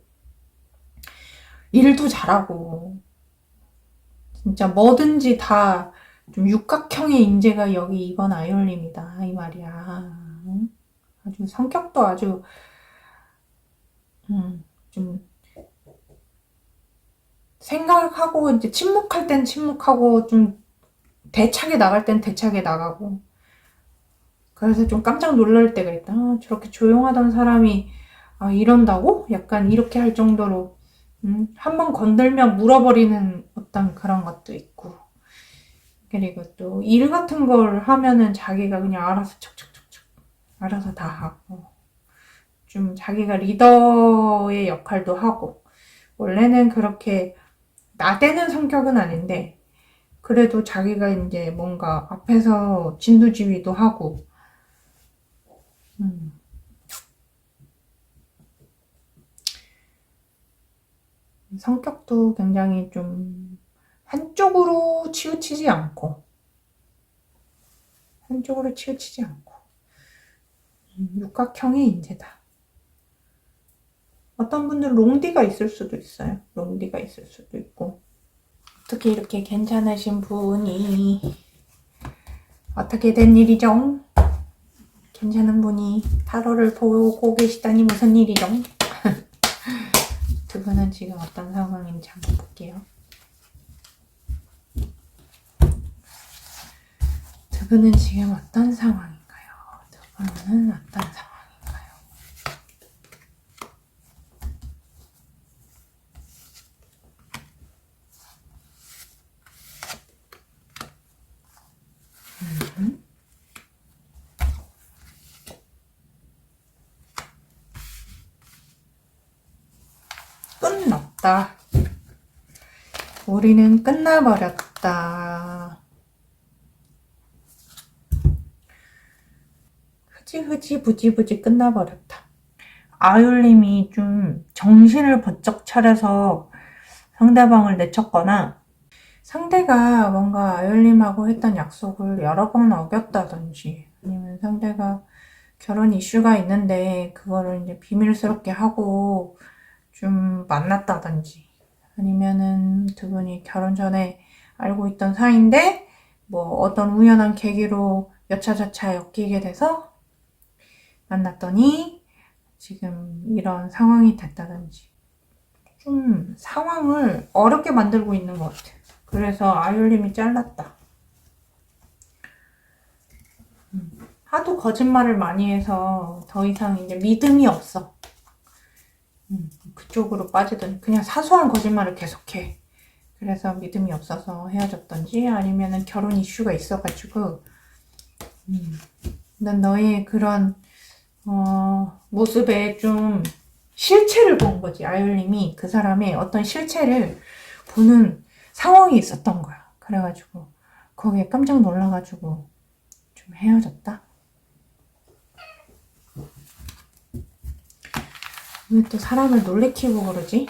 Speaker 1: 일도 잘하고 진짜 뭐든지 다 좀 육각형의 인재가 여기 이번 아이얼님이다 이 말이야. 아주 성격도 아주 좀 생각하고 이제 침묵할 땐 침묵하고 좀 대차게 나갈 땐 대차게 나가고, 그래서 좀 깜짝 놀랄 때가 있다. 아, 저렇게 조용하던 사람이 이런다고? 약간 이렇게 할 정도로 한번 건들면 물어버리는 어떤 그런 것도 있고, 그리고 또 일 같은 걸 하면은 자기가 그냥 알아서 척척척척 알아서 다 하고, 좀 자기가 리더의 역할도 하고, 원래는 그렇게 나대는 성격은 아닌데 그래도 자기가 이제 뭔가 앞에서 진두지휘도 하고, 성격도 굉장히 좀 한쪽으로 치우치지 않고 육각형의 인재다. 어떤 분들은 롱디가 있을 수도 있어요. 롱디가 있을 수도 있고. 어떻게 이렇게 괜찮으신 분이 어떻게 된 일이죠? 괜찮은 분이 타로를 보고 계시다니 무슨 일이죠? 두 분은 지금 어떤 상황인지 한번 볼게요. 두 분은 지금 어떤 상황인가요? 두 분은 어떤 상황인가요? 끝났다. 우리는 끝나버렸다. 흐지흐지 부지부지 끝나버렸다. 아율님이 좀 정신을 번쩍 차려서 상대방을 내쳤거나, 상대가 뭔가 아율님하고 했던 약속을 여러 번 어겼다든지, 아니면 상대가 결혼 이슈가 있는데 그거를 이제 비밀스럽게 하고 좀 만났다든지, 아니면은 두 분이 결혼 전에 알고 있던 사이인데 뭐 어떤 우연한 계기로 여차저차 엮이게 돼서 만났더니 지금 이런 상황이 됐다든지, 좀 상황을 어렵게 만들고 있는 것 같아요. 그래서 아율님이 잘랐다. 하도 거짓말을 많이 해서 더 이상 이제 믿음이 없어. 그쪽으로 빠지더니 그냥 사소한 거짓말을 계속해. 그래서 믿음이 없어서 헤어졌던지, 아니면은 결혼 이슈가 있어가지고 난 너의 그런 모습에 좀 실체를 본 거지. 아율님이 그 사람의 어떤 실체를 보는 상황이 있었던 거야. 그래가지고 거기에 깜짝 놀라가지고 좀 헤어졌다. 왜 또 사람을 놀래키고 그러지?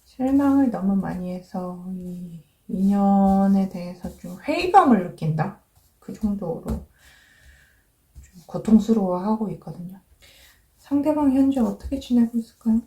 Speaker 1: 실망을 너무 많이 해서 이 인연에 대해서 좀 회의감을 느낀다. 그 정도로 좀 고통스러워하고 있거든요. 상대방 현재 어떻게 지내고 있을까요?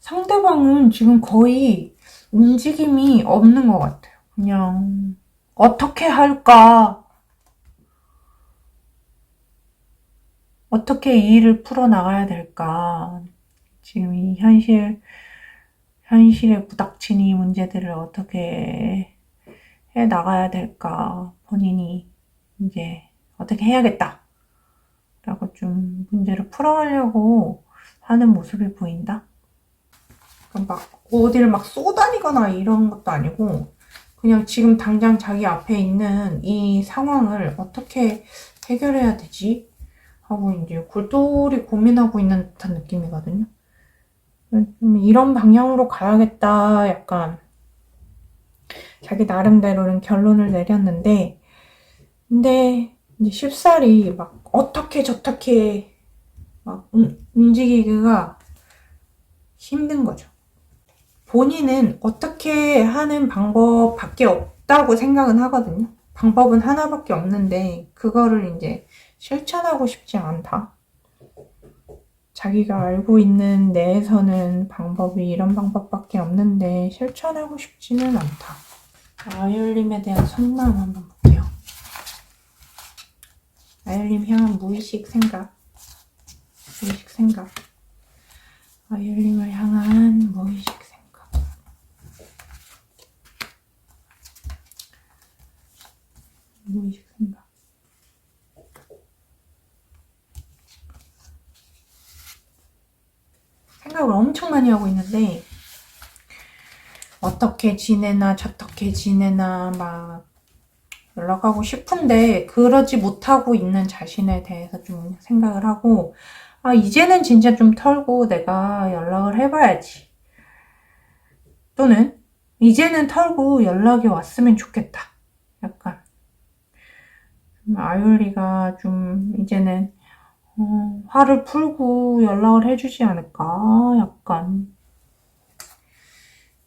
Speaker 1: 상대방은 지금 거의 움직임이 없는 것 같아요. 그냥 어떻게 할까? 어떻게 이 일을 풀어나가야 될까? 지금 이 현실에 부닥친 이 문제들을 어떻게 해 나가야 될까? 본인이 이제 어떻게 해야겠다. 라고 좀 문제를 풀어가려고 하는 모습이 보인다. 그러니까 막 어디를 막 쏘다니거나 이런 것도 아니고 그냥 지금 당장 자기 앞에 있는 이 상황을 어떻게 해결해야 되지? 하고 이제 골똘히 고민하고 있는 듯한 느낌이거든요. 좀 이런 방향으로 가야겠다. 약간 자기 나름대로는 결론을 내렸는데 근데 이제 쉽사리 막 어떻게 저렇게 막 움직이기가 힘든 거죠. 본인은 어떻게 하는 방법밖에 없다고 생각은 하거든요. 방법은 하나밖에 없는데 그거를 이제 실천하고 싶지 않다. 자기가 알고 있는 내에서는 방법이 이런 방법밖에 없는데 실천하고 싶지는 않다. 아이올림에 대한 속마음 한번 볼게요. 아이올림 향한 무의식 생각. 아이올림을 향한 무의식 생각. 무의식 생각. 생각을 엄청 많이 하고 있는데 어떻게 지내나 저떻게 지내나 막 연락하고 싶은데 그러지 못하고 있는 자신에 대해서 좀 생각을 하고 이제는 진짜 좀 털고 내가 연락을 해봐야지. 또는 이제는 털고 연락이 왔으면 좋겠다. 약간 아율리가 좀 이제는 화를 풀고 연락을 해주지 않을까? 약간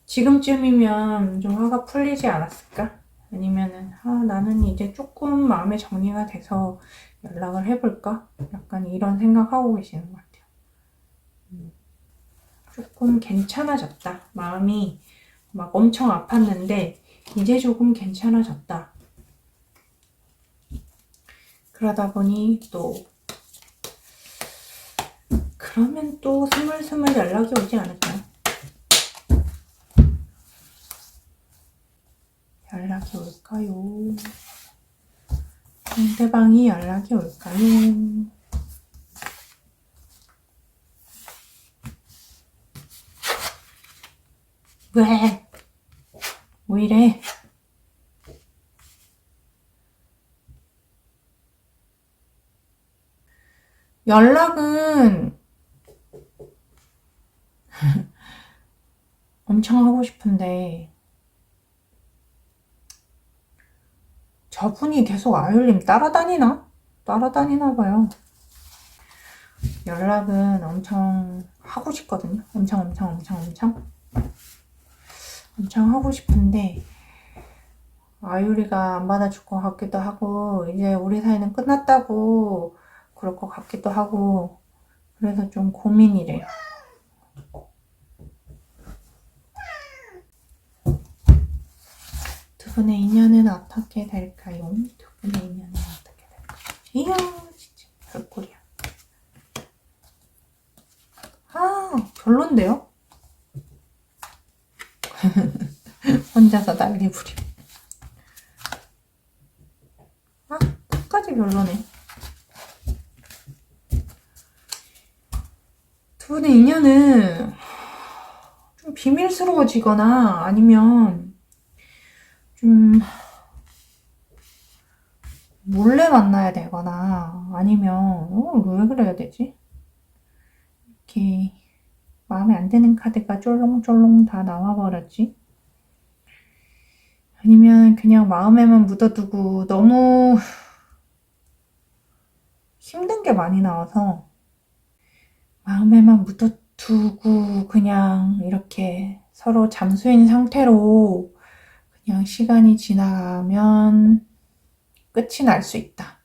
Speaker 1: 지금쯤이면 좀 화가 풀리지 않았을까? 아니면은 나는 이제 조금 마음의 정리가 돼서 연락을 해볼까? 약간 이런 생각하고 계시는 것 같아요. 조금 괜찮아졌다. 마음이 막 엄청 아팠는데 이제 조금 괜찮아졌다. 그러다 보니 또 그러면 또 스물스물 연락이 오지 않을까요? 연락이 올까요? 상대방이 연락이 올까요? 왜? 뭐 이래? 연락은 엄청 하고 싶은데 저분이 계속 아율님 따라다니나? 따라다니나 봐요. 연락은 엄청 하고 싶거든요. 엄청 하고 싶은데 아유리가 안 받아줄 것 같기도 하고 이제 우리 사이는 끝났다고 그럴 것 같기도 하고 그래서 좀 고민이래요. 두 분의 인연은 어떻게 될까요? 두 분의 인연은 어떻게 될까요? 이야 진짜 별꼴이야. 별론데요? 혼자서 난리 부려. 끝까지 별로네. 두 분의 인연은 좀 비밀스러워지거나 아니면 좀 몰래 만나야 되거나 아니면 왜 그래야 되지? 이렇게 마음에 안 드는 카드가 쫄롱쫄롱 다 나와버렸지? 아니면 그냥 마음에만 묻어두고 너무 힘든 게 많이 나와서 마음에만 묻어두고 그냥 이렇게 서로 잠수인 상태로 그냥 시간이 지나면 끝이 날 수 있다.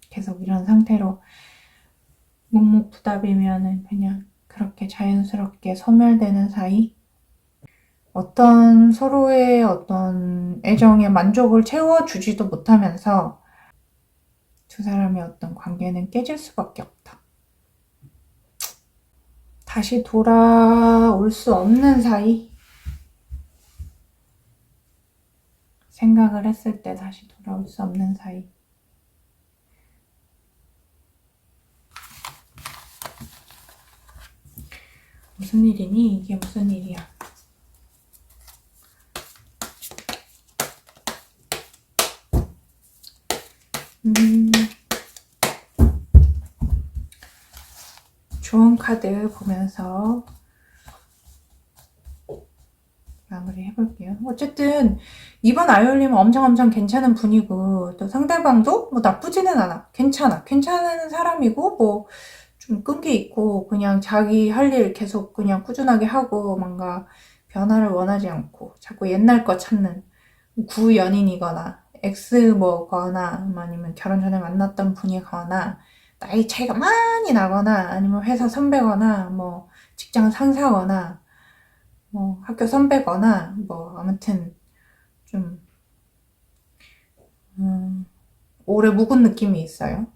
Speaker 1: 계속 이런 상태로 묵묵부답이면은 그냥 그렇게 자연스럽게 소멸되는 사이, 어떤 서로의 어떤 애정의 만족을 채워주지도 못하면서 두 사람의 어떤 관계는 깨질 수밖에 없다. 다시 돌아올 수 없는 사이? 생각을 했을 때 다시 돌아올 수 없는 사이. 무슨 일이니? 이게 무슨 일이야? 좋은 카드 보면서 마무리 해볼게요. 어쨌든 이번 아이올님은 엄청 괜찮은 분이고 또 상대방도 뭐 나쁘지는 않아. 괜찮은 사람이고 뭐 좀 끈기 있고 그냥 자기 할 일 계속 그냥 꾸준하게 하고 뭔가 변화를 원하지 않고 자꾸 옛날 거 찾는 구연인이거나 엑스 뭐거나 아니면 결혼 전에 만났던 분이거나 나이 차이가 많이 나거나 아니면 회사 선배거나 뭐 직장 상사거나 뭐 학교 선배거나 뭐 아무튼 좀 오래 묵은 느낌이 있어요.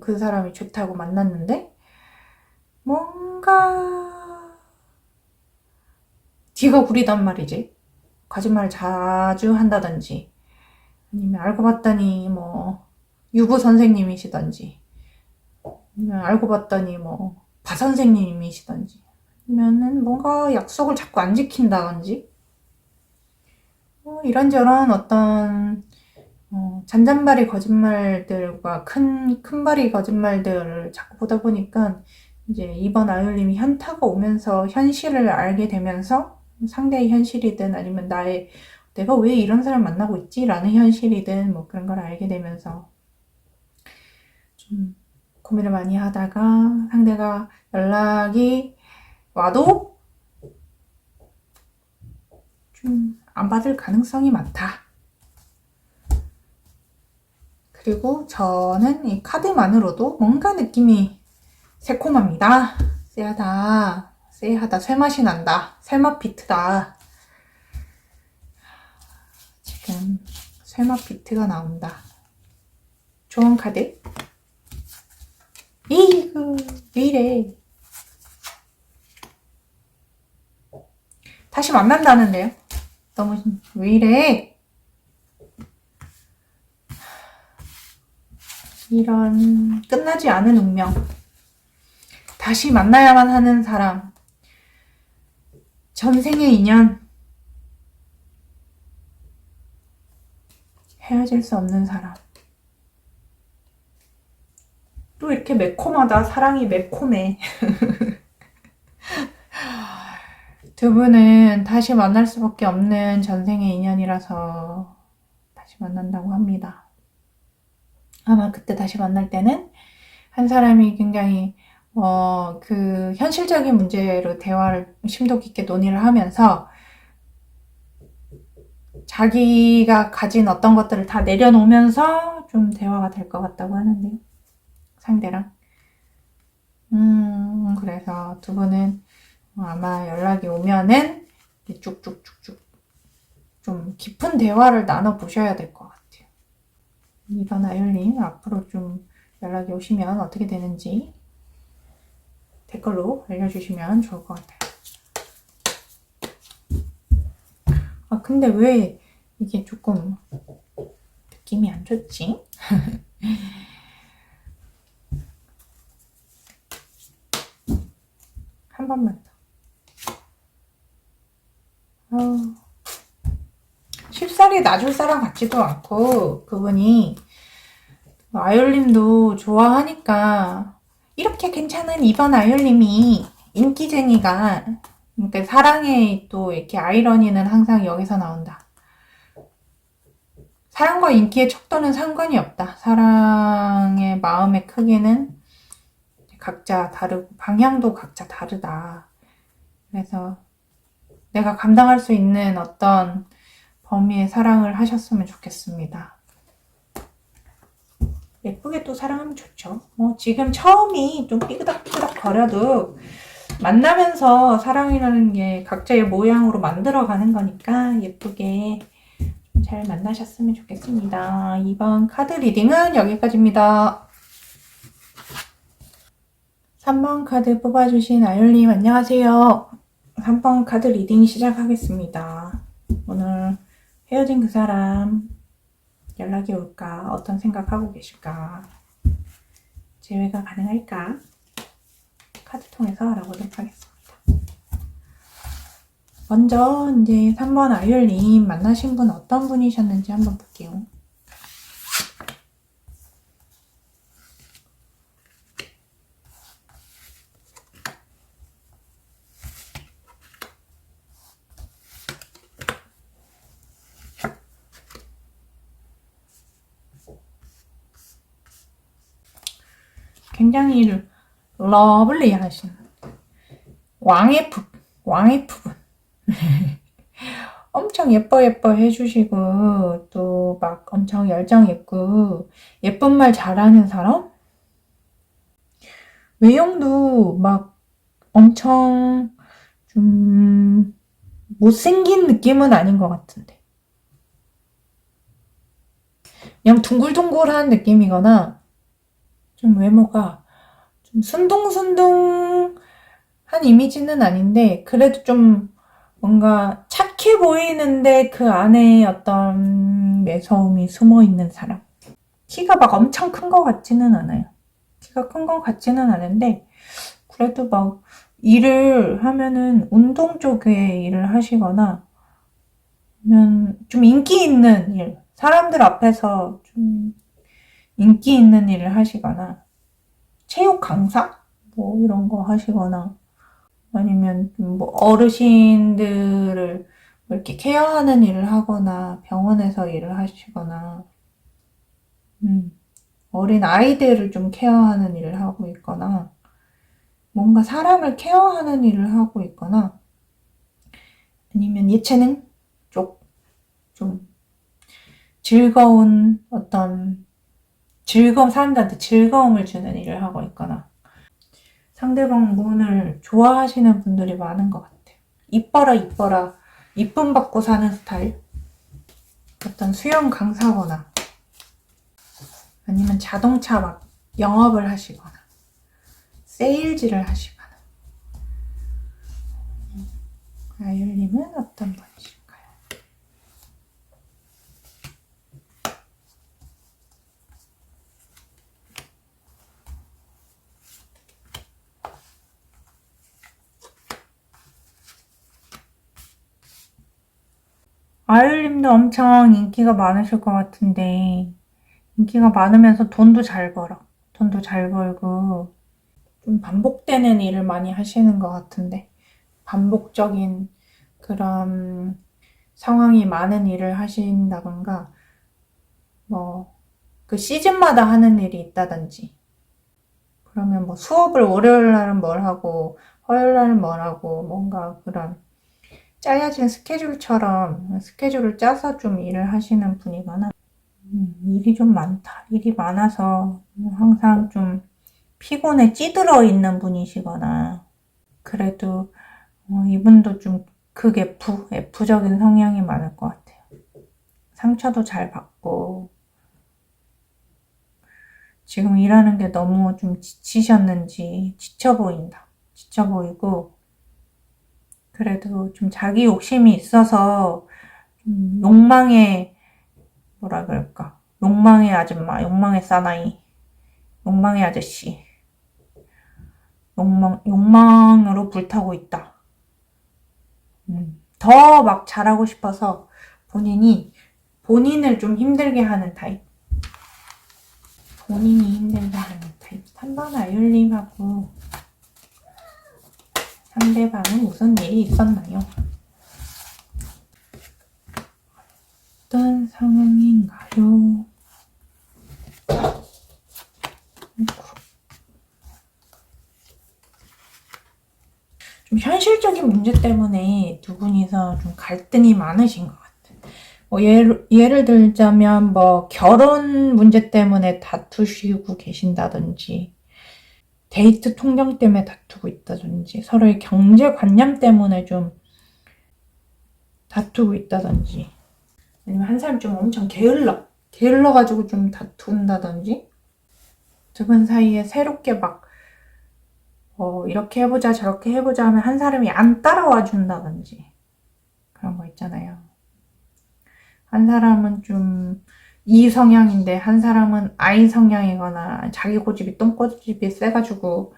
Speaker 1: 그 사람이 좋다고 만났는데 뭔가 뒤가 구리단 말이지. 거짓말을 자주 한다든지 아니면 알고 봤더니 뭐 유부 선생님이시던지 아니면 알고 봤더니 뭐 바 선생님이시던지 아니면은 뭔가 약속을 자꾸 안 지킨다든지 이런저런 어떤 잔잔바리 거짓말들과 큰바리 거짓말들을 자꾸 보다 보니까 이제 이번 아이올님이 현타가 오면서 현실을 알게 되면서 상대의 현실이든 아니면 내가 왜 이런 사람 만나고 있지? 라는 현실이든 뭐 그런 걸 알게 되면서 좀 고민을 많이 하다가 상대가 연락이 와도 좀 안 받을 가능성이 많다. 그리고 저는 이 카드만으로도 뭔가 느낌이 새콤합니다. 쎄하다, 쇠맛이 난다, 쇠맛 비트다. 지금 쇠맛 비트가 나온다. 좋은 카드. 이구, 왜 이래. 다시 만난다는데요? 너무, 왜 이래? 이런 끝나지 않은 운명. 다시 만나야만 하는 사람. 전생의 인연. 헤어질 수 없는 사람. 또 이렇게 매콤하다. 사랑이 매콤해. 두 분은 다시 만날 수밖에 없는 전생의 인연이라서 다시 만난다고 합니다. 아마 그때 다시 만날 때는 한 사람이 굉장히 그 현실적인 문제로 대화를 심도 깊게 논의를 하면서 자기가 가진 어떤 것들을 다 내려놓으면서 좀 대화가 될 것 같다고 하는데요. 상대랑. 그래서 두 분은 아마 연락이 오면은 쭉쭉쭉쭉 좀 깊은 대화를 나눠보셔야 될 것 같아요. 이번 아이올님 앞으로 좀 연락이 오시면 어떻게 되는지 댓글로 알려주시면 좋을 것 같아요. 근데 왜 이게 조금 느낌이 안 좋지? 한 번만 더. 쉽사리 놔줄 사람 같지도 않고 그분이 아이올님도 좋아하니까 이렇게 괜찮은 이번 아이올님이 인기쟁이가 그러니까 사랑의 또 이렇게 아이러니는 항상 여기서 나온다. 사랑과 인기의 척도는 상관이 없다. 사랑의 마음의 크기는 각자 다르고 방향도 각자 다르다. 그래서 내가 감당할 수 있는 어떤 범위의 사랑을 하셨으면 좋겠습니다. 예쁘게 또 사랑하면 좋죠. 지금 처음이 좀 삐그덕삐그덕 거려도 만나면서 사랑이라는 게 각자의 모양으로 만들어가는 거니까 예쁘게 잘 만나셨으면 좋겠습니다. 이번 카드 리딩은 여기까지입니다. 3번 카드 뽑아주신 아율님 안녕하세요. 3번 카드 리딩 시작하겠습니다. 오늘 헤어진 그 사람 연락이 올까? 어떤 생각하고 계실까? 재회가 가능할까? 카드 통해서 알아보도록 하겠습니다. 먼저 이제 3번 아율님 만나신 분 어떤 분이셨는지 한번 볼게요. 굉장히 러블리하신 왕의 부분 엄청 예뻐 해주시고 또 막 엄청 열정 있고 예쁜 말 잘하는 사람? 외형도 막 엄청 좀 못생긴 느낌은 아닌 것 같은데 그냥 둥글둥글한 느낌이거나 좀 외모가 좀 순둥순둥한 이미지는 아닌데 그래도 좀 뭔가 착해 보이는데 그 안에 어떤 매서움이 숨어있는 사람. 키가 막 엄청 큰 것 같지는 않아요. 키가 큰 것 같지는 않은데 그래도 막 일을 하면은 운동 쪽에 일을 하시거나 아니면 좀 인기 있는 일, 사람들 앞에서 좀 인기 있는 일을 하시거나 체육 강사? 뭐 이런 거 하시거나 아니면 뭐 어르신들을 이렇게 케어하는 일을 하거나 병원에서 일을 하시거나 어린 아이들을 좀 케어하는 일을 하고 있거나 뭔가 사람을 케어하는 일을 하고 있거나 아니면 예체능 쪽 좀 즐거운 사람들한테 즐거움을 주는 일을 하고 있거나 상대방 분을 좋아하시는 분들이 많은 것 같아요. 이뻐라 이쁨 받고 사는 스타일, 어떤 수영 강사거나 아니면 자동차 막 영업을 하시거나 세일즈를 하시거나. 아율님은 어떤 분이실까요? 아율님도 엄청 인기가 많으실 것 같은데 인기가 많으면서 돈도 잘 벌고 좀 반복되는 일을 많이 하시는 것 같은데 반복적인 그런 상황이 많은 일을 하신다던가 뭐 그 시즌마다 하는 일이 있다든지 그러면 뭐 수업을 월요일 날은 뭘 하고 화요일 날은 뭘 하고 뭔가 그런 짜여진 스케줄처럼 스케줄을 짜서 좀 일을 하시는 분이거나 일이 좀 많다. 일이 많아서 항상 좀 피곤에 찌들어 있는 분이시거나 그래도 이분도 좀 F적인 성향이 많을 것 같아요. 상처도 잘 받고 지금 일하는 게 너무 좀 지치셨는지 지쳐 보이고 그래도 좀 자기 욕심이 있어서 욕망의 뭐라 그럴까? 욕망의 아줌마, 욕망의 사나이, 욕망의 아저씨, 욕망으로 불타고 있다. 더 막 잘하고 싶어서 본인을 좀 힘들게 하는 타입. 본인이 힘들게 하는 타입. 3번 아율님하고 상대방은 무슨 일이 있었나요? 어떤 상황인가요? 좀 현실적인 문제 때문에 두 분이서 좀 갈등이 많으신 것 같아요. 뭐 예를 들자면 뭐 결혼 문제 때문에 다투시고 계신다든지 데이트 통장 때문에 다투고 있다든지, 서로의 경제관념 때문에 좀 다투고 있다든지, 아니면 한 사람이 좀 엄청 게을러가지고 좀 다툰다든지, 두 분 사이에 새롭게 막 이렇게 해보자 저렇게 해보자 하면 한 사람이 안 따라와 준다든지, 그런 거 있잖아요. 한 사람은 좀 E 성향인데 한 사람은 I 성향이거나 자기 고집이 똥고집이 세가지고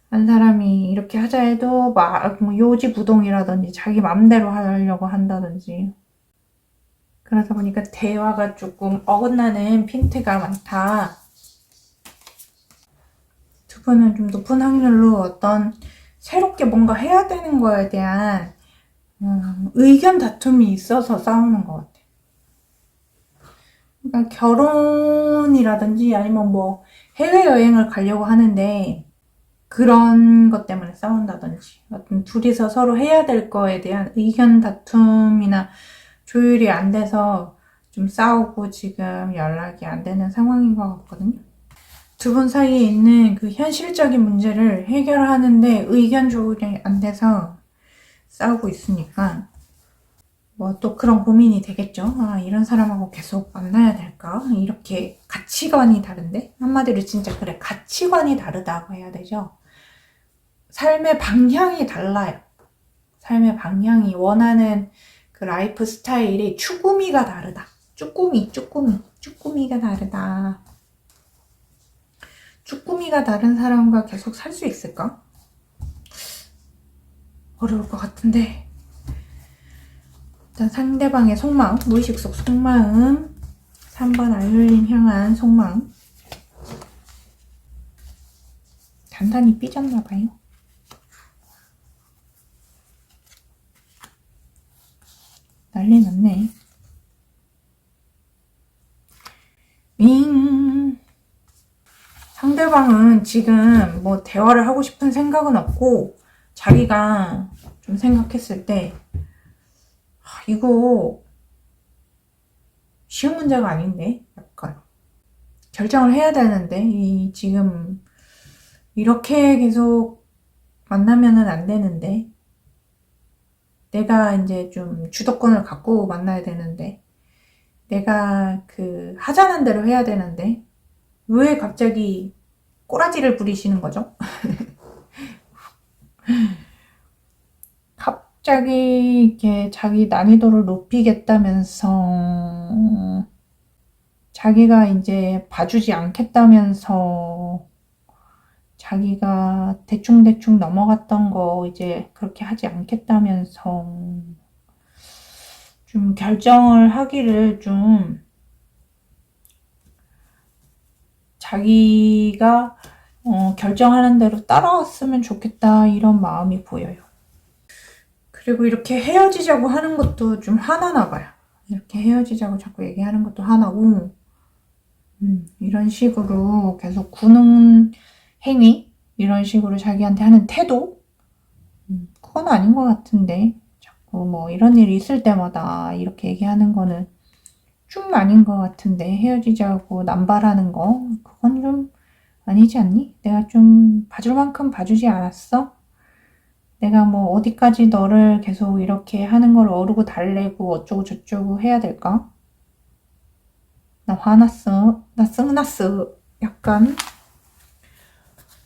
Speaker 1: 한 사람이 이렇게 하자 해도 막 요지부동이라든지 자기 맘대로 하려고 한다든지, 그러다 보니까 대화가 조금 어긋나는 핀트가 많다. 두 분은 좀 높은 확률로 어떤 새롭게 뭔가 해야 되는 거에 대한 의견 다툼이 있어서 싸우는 것 같아요. 그러니까 결혼이라든지 아니면 뭐 해외여행을 가려고 하는데 그런 것 때문에 싸운다든지, 어떤 둘이서 서로 해야 될 거에 대한 의견 다툼이나 조율이 안 돼서 좀 싸우고 지금 연락이 안 되는 상황인 것 같거든요. 두 분 사이에 있는 그 현실적인 문제를 해결하는데 의견 조율이 안 돼서 싸우고 있으니까 뭐 또 그런 고민이 되겠죠. 아, 이런 사람하고 계속 만나야 될까? 이렇게 가치관이 다른데? 한마디로 진짜 그래, 가치관이 다르다고 해야 되죠. 삶의 방향이 달라요. 삶의 방향이, 원하는 그 라이프 스타일이 추구미가 다르다. 쭈꾸미가 다르다. 쭈꾸미가 다른 사람과 계속 살 수 있을까? 어려울 것 같은데, 일단 상대방의 속마음, 무의식 속 속마음, 3번 아이올린 향한 속마음, 단단히 삐졌나봐요. 난리 났네. 상대방은 지금 뭐 대화를 하고 싶은 생각은 없고, 자기가 좀 생각했을 때 이거 쉬운 문제가 아닌데, 약간 결정을 해야 되는데, 지금 이렇게 계속 만나면은 안 되는데, 내가 이제 좀 주도권을 갖고 만나야 되는데, 내가 그 하자는 대로 해야 되는데 왜 갑자기 꼬라지를 부리시는 거죠? 갑자기 이렇게 자기 난이도를 높이겠다면서, 자기가 이제 봐주지 않겠다면서, 자기가 대충대충 넘어갔던 거 이제 그렇게 하지 않겠다면서 좀 결정을 하기를 좀 자기가 결정하는 대로 따라왔으면 좋겠다, 이런 마음이 보여요. 그리고 이렇게 헤어지자고 하는 것도 좀 화나나 봐요. 이렇게 헤어지자고 자꾸 얘기하는 것도 화나고, 이런 식으로 계속 구는 행위, 이런 식으로 자기한테 하는 태도, 그건 아닌 것 같은데, 자꾸 뭐 이런 일이 있을 때마다 이렇게 얘기하는 거는 좀 아닌 것 같은데, 헤어지자고 남발하는 거, 그건 좀 아니지 않니? 내가 좀 봐줄 만큼 봐주지 않았어? 내가 뭐 어디까지 너를 계속 이렇게 하는 걸 어르고 달래고 어쩌고 저쩌고 해야 될까? 나 화났어. 나 승났어. 약간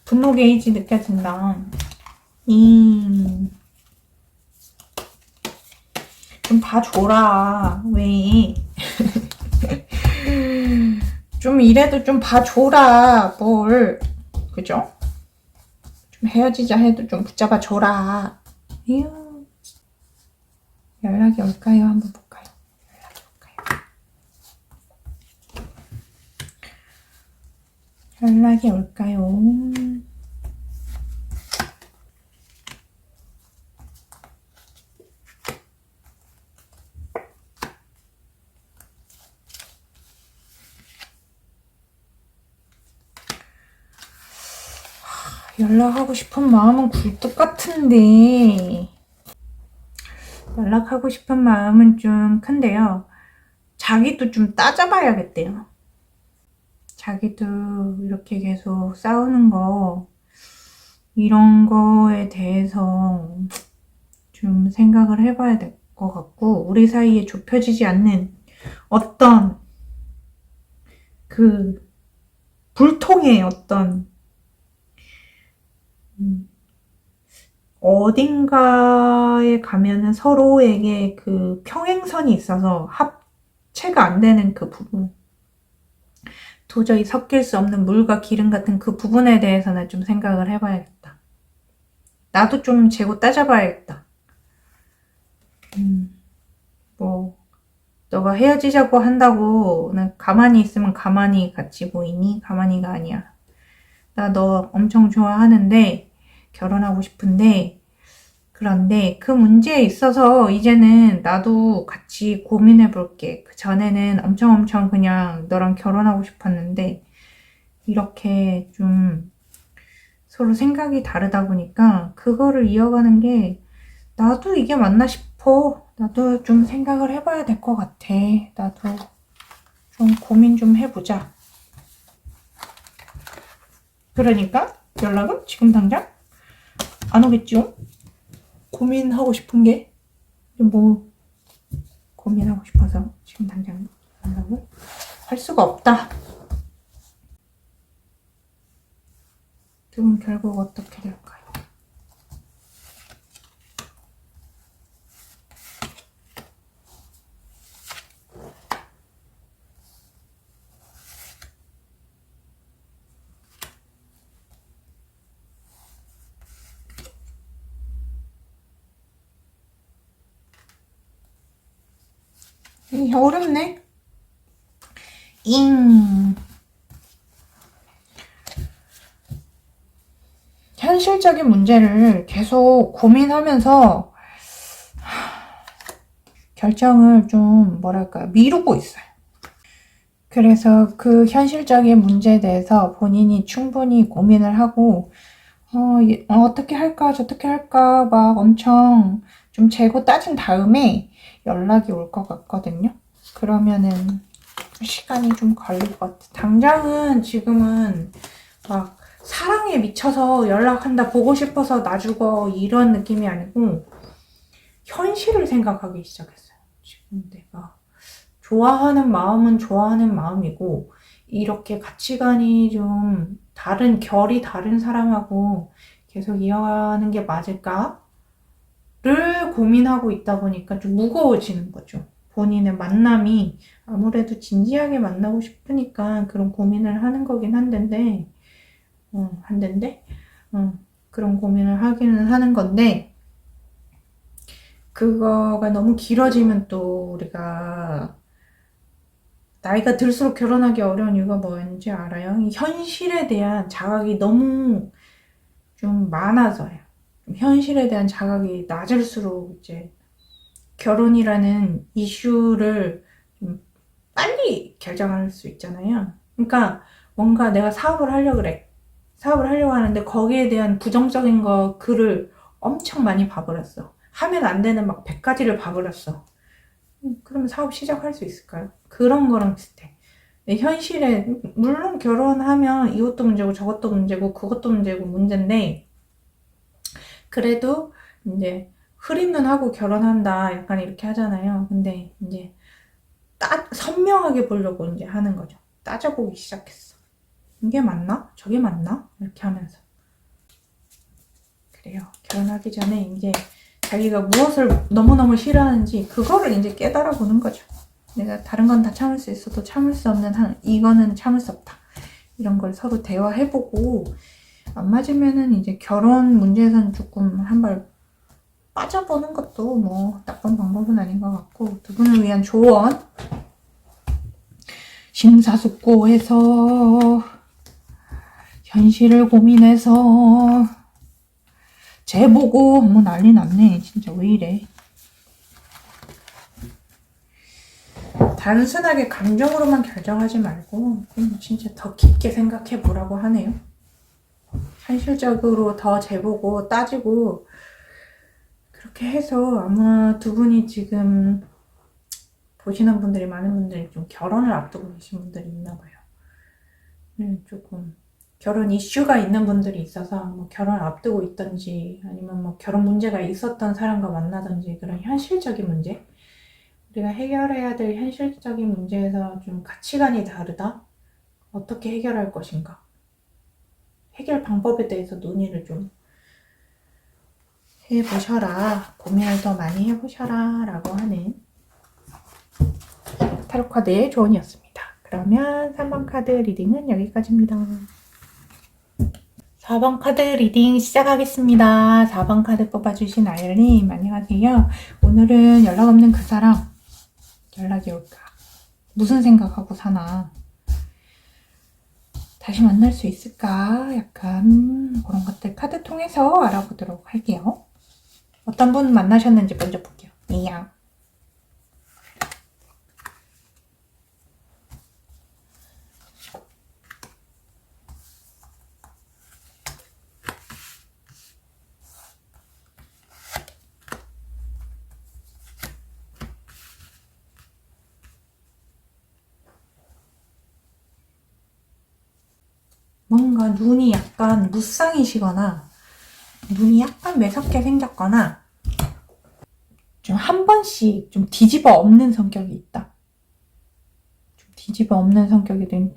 Speaker 1: 분노 게이지 느껴진다. 좀 봐줘라. 왜? 좀 이래도 좀 봐줘라. 뭘. 그죠? 좀 헤어지자 해도 좀 붙잡아줘라. 에휴. 연락이 올까요? 한번 볼까요? 연락이 올까요? 연락하고 싶은 마음은 굴뚝 같은데, 연락하고 싶은 마음은 좀 큰데요. 자기도 좀 따져봐야겠대요. 자기도 이렇게 계속 싸우는 거 이런 거에 대해서 좀 생각을 해봐야 될 것 같고, 우리 사이에 좁혀지지 않는 어떤 그 불통의 어떤 어딘가에 가면은 서로에게 그 평행선이 있어서 합체가 안 되는 그 부분, 도저히 섞일 수 없는 물과 기름 같은 그 부분에 대해서는 좀 생각을 해봐야겠다. 나도 좀 재고 따져봐야겠다. 뭐 너가 헤어지자고 한다고 난 가만히 있으면 가만히 같이 보이니? 가만히가 아니야. 나 너 엄청 좋아하는데 결혼하고 싶은데, 그런데 그 문제에 있어서 이제는 나도 같이 고민해 볼게. 그 전에는 엄청 그냥 너랑 결혼하고 싶었는데 이렇게 좀 서로 생각이 다르다 보니까 그거를 이어가는 게 나도 이게 맞나 싶어. 나도 좀 생각을 해봐야 될 것 같아. 나도 좀 고민 좀 해보자. 그러니까 연락은 지금 당장 안 오겠죠? 고민하고 싶은 게 뭐 고민하고 싶어서 지금 당장 연락을 할 수가 없다. 그럼 결국 어떻게 될까요? 어렵네. 현실적인 문제를 계속 고민하면서 결정을 좀 뭐랄까 미루고 있어요. 그래서 그 현실적인 문제에 대해서 본인이 충분히 고민을 하고 어떻게 할까 저떻게 할까 막 엄청 좀 재고 따진 다음에 연락이 올 것 같거든요. 그러면은 시간이 좀 걸릴 것 같아. 당장은 지금은 막 사랑에 미쳐서 연락한다, 보고 싶어서 놔주고 이런 느낌이 아니고 현실을 생각하기 시작했어요. 지금 내가 좋아하는 마음은 좋아하는 마음이고 이렇게 가치관이 좀 다른, 결이 다른 사람하고 계속 이어가는 게 맞을까를 고민하고 있다 보니까 좀 무거워지는 거죠. 본인의 만남이 아무래도 진지하게 만나고 싶으니까 그런 고민을 하는 거긴 한데, 그런 고민을 하기는 하는 건데, 그거가 너무 길어지면 또 우리가 나이가 들수록 결혼하기 어려운 이유가 뭔지 알아요? 이 현실에 대한 자각이 너무 좀 많아서요. 현실에 대한 자각이 낮을수록 이제 결혼이라는 이슈를 좀 빨리 결정할 수 있잖아요. 그러니까 뭔가 내가 사업을 하려고 그래. 사업을 하려고 하는데 거기에 대한 부정적인 글을 엄청 많이 봐버렸어. 하면 안 되는 막 100가지를 봐버렸어. 그러면 사업 시작할 수 있을까요? 그런 거랑 비슷해. 현실에 물론 결혼하면 이것도 문제고 저것도 문제고 그것도 문제고 문제인데, 그래도 이제 흐린 눈 하고 결혼한다 약간 이렇게 하잖아요. 근데 이제 선명하게 보려고 이제 하는 거죠. 따져보기 시작했어. 이게 맞나? 저게 맞나? 이렇게 하면서. 그래요. 결혼하기 전에 이제 자기가 무엇을 너무너무 싫어하는지 그거를 이제 깨달아 보는 거죠. 내가 다른 건 다 참을 수 있어도 참을 수 없는 이거는 참을 수 없다. 이런 걸 서로 대화해보고 안 맞으면은 이제 결혼 문제에서는 조금 한 발 빠져보는 것도 뭐 나쁜 방법은 아닌 것 같고, 두 분을 위한 조언 심사숙고해서 현실을 고민해서 재보고 뭐 난리 났네. 진짜 왜 이래. 단순하게 감정으로만 결정하지 말고 진짜 더 깊게 생각해 보라고 하네요. 현실적으로 더 재보고 따지고 그렇게 해서 아마 두 분이 지금 보시는 분들이, 많은 분들이 좀 결혼을 앞두고 계신 분들이 있나 봐요. 조금 결혼 이슈가 있는 분들이 있어서 뭐 결혼 앞두고 있던지 아니면 뭐 결혼 문제가 있었던 사람과 만나든지 그런 현실적인 문제, 우리가 해결해야 될 현실적인 문제에서 좀 가치관이 다르다? 어떻게 해결할 것인가? 해결 방법에 대해서 논의를 좀 해보셔라. 고민을 더 많이 해보셔라. 라고 하는 타로 카드의 조언이었습니다. 그러면 3번 카드 리딩은 여기까지입니다. 4번 카드 리딩 시작하겠습니다. 4번 카드 뽑아주신 아열님 안녕하세요. 오늘은 연락 없는 그 사람 연락이 올까? 무슨 생각하고 사나? 다시 만날 수 있을까? 약간 그런 것들 카드 통해서 알아보도록 할게요. 어떤 분 만나셨는지 먼저 볼게요. 이양. 뭔가 눈이 약간 무쌍이시거나 눈이 약간 매섭게 생겼거나 좀 한 번씩 좀 뒤집어 엎는 성격이 있다. 좀 뒤집어 엎는 성격이든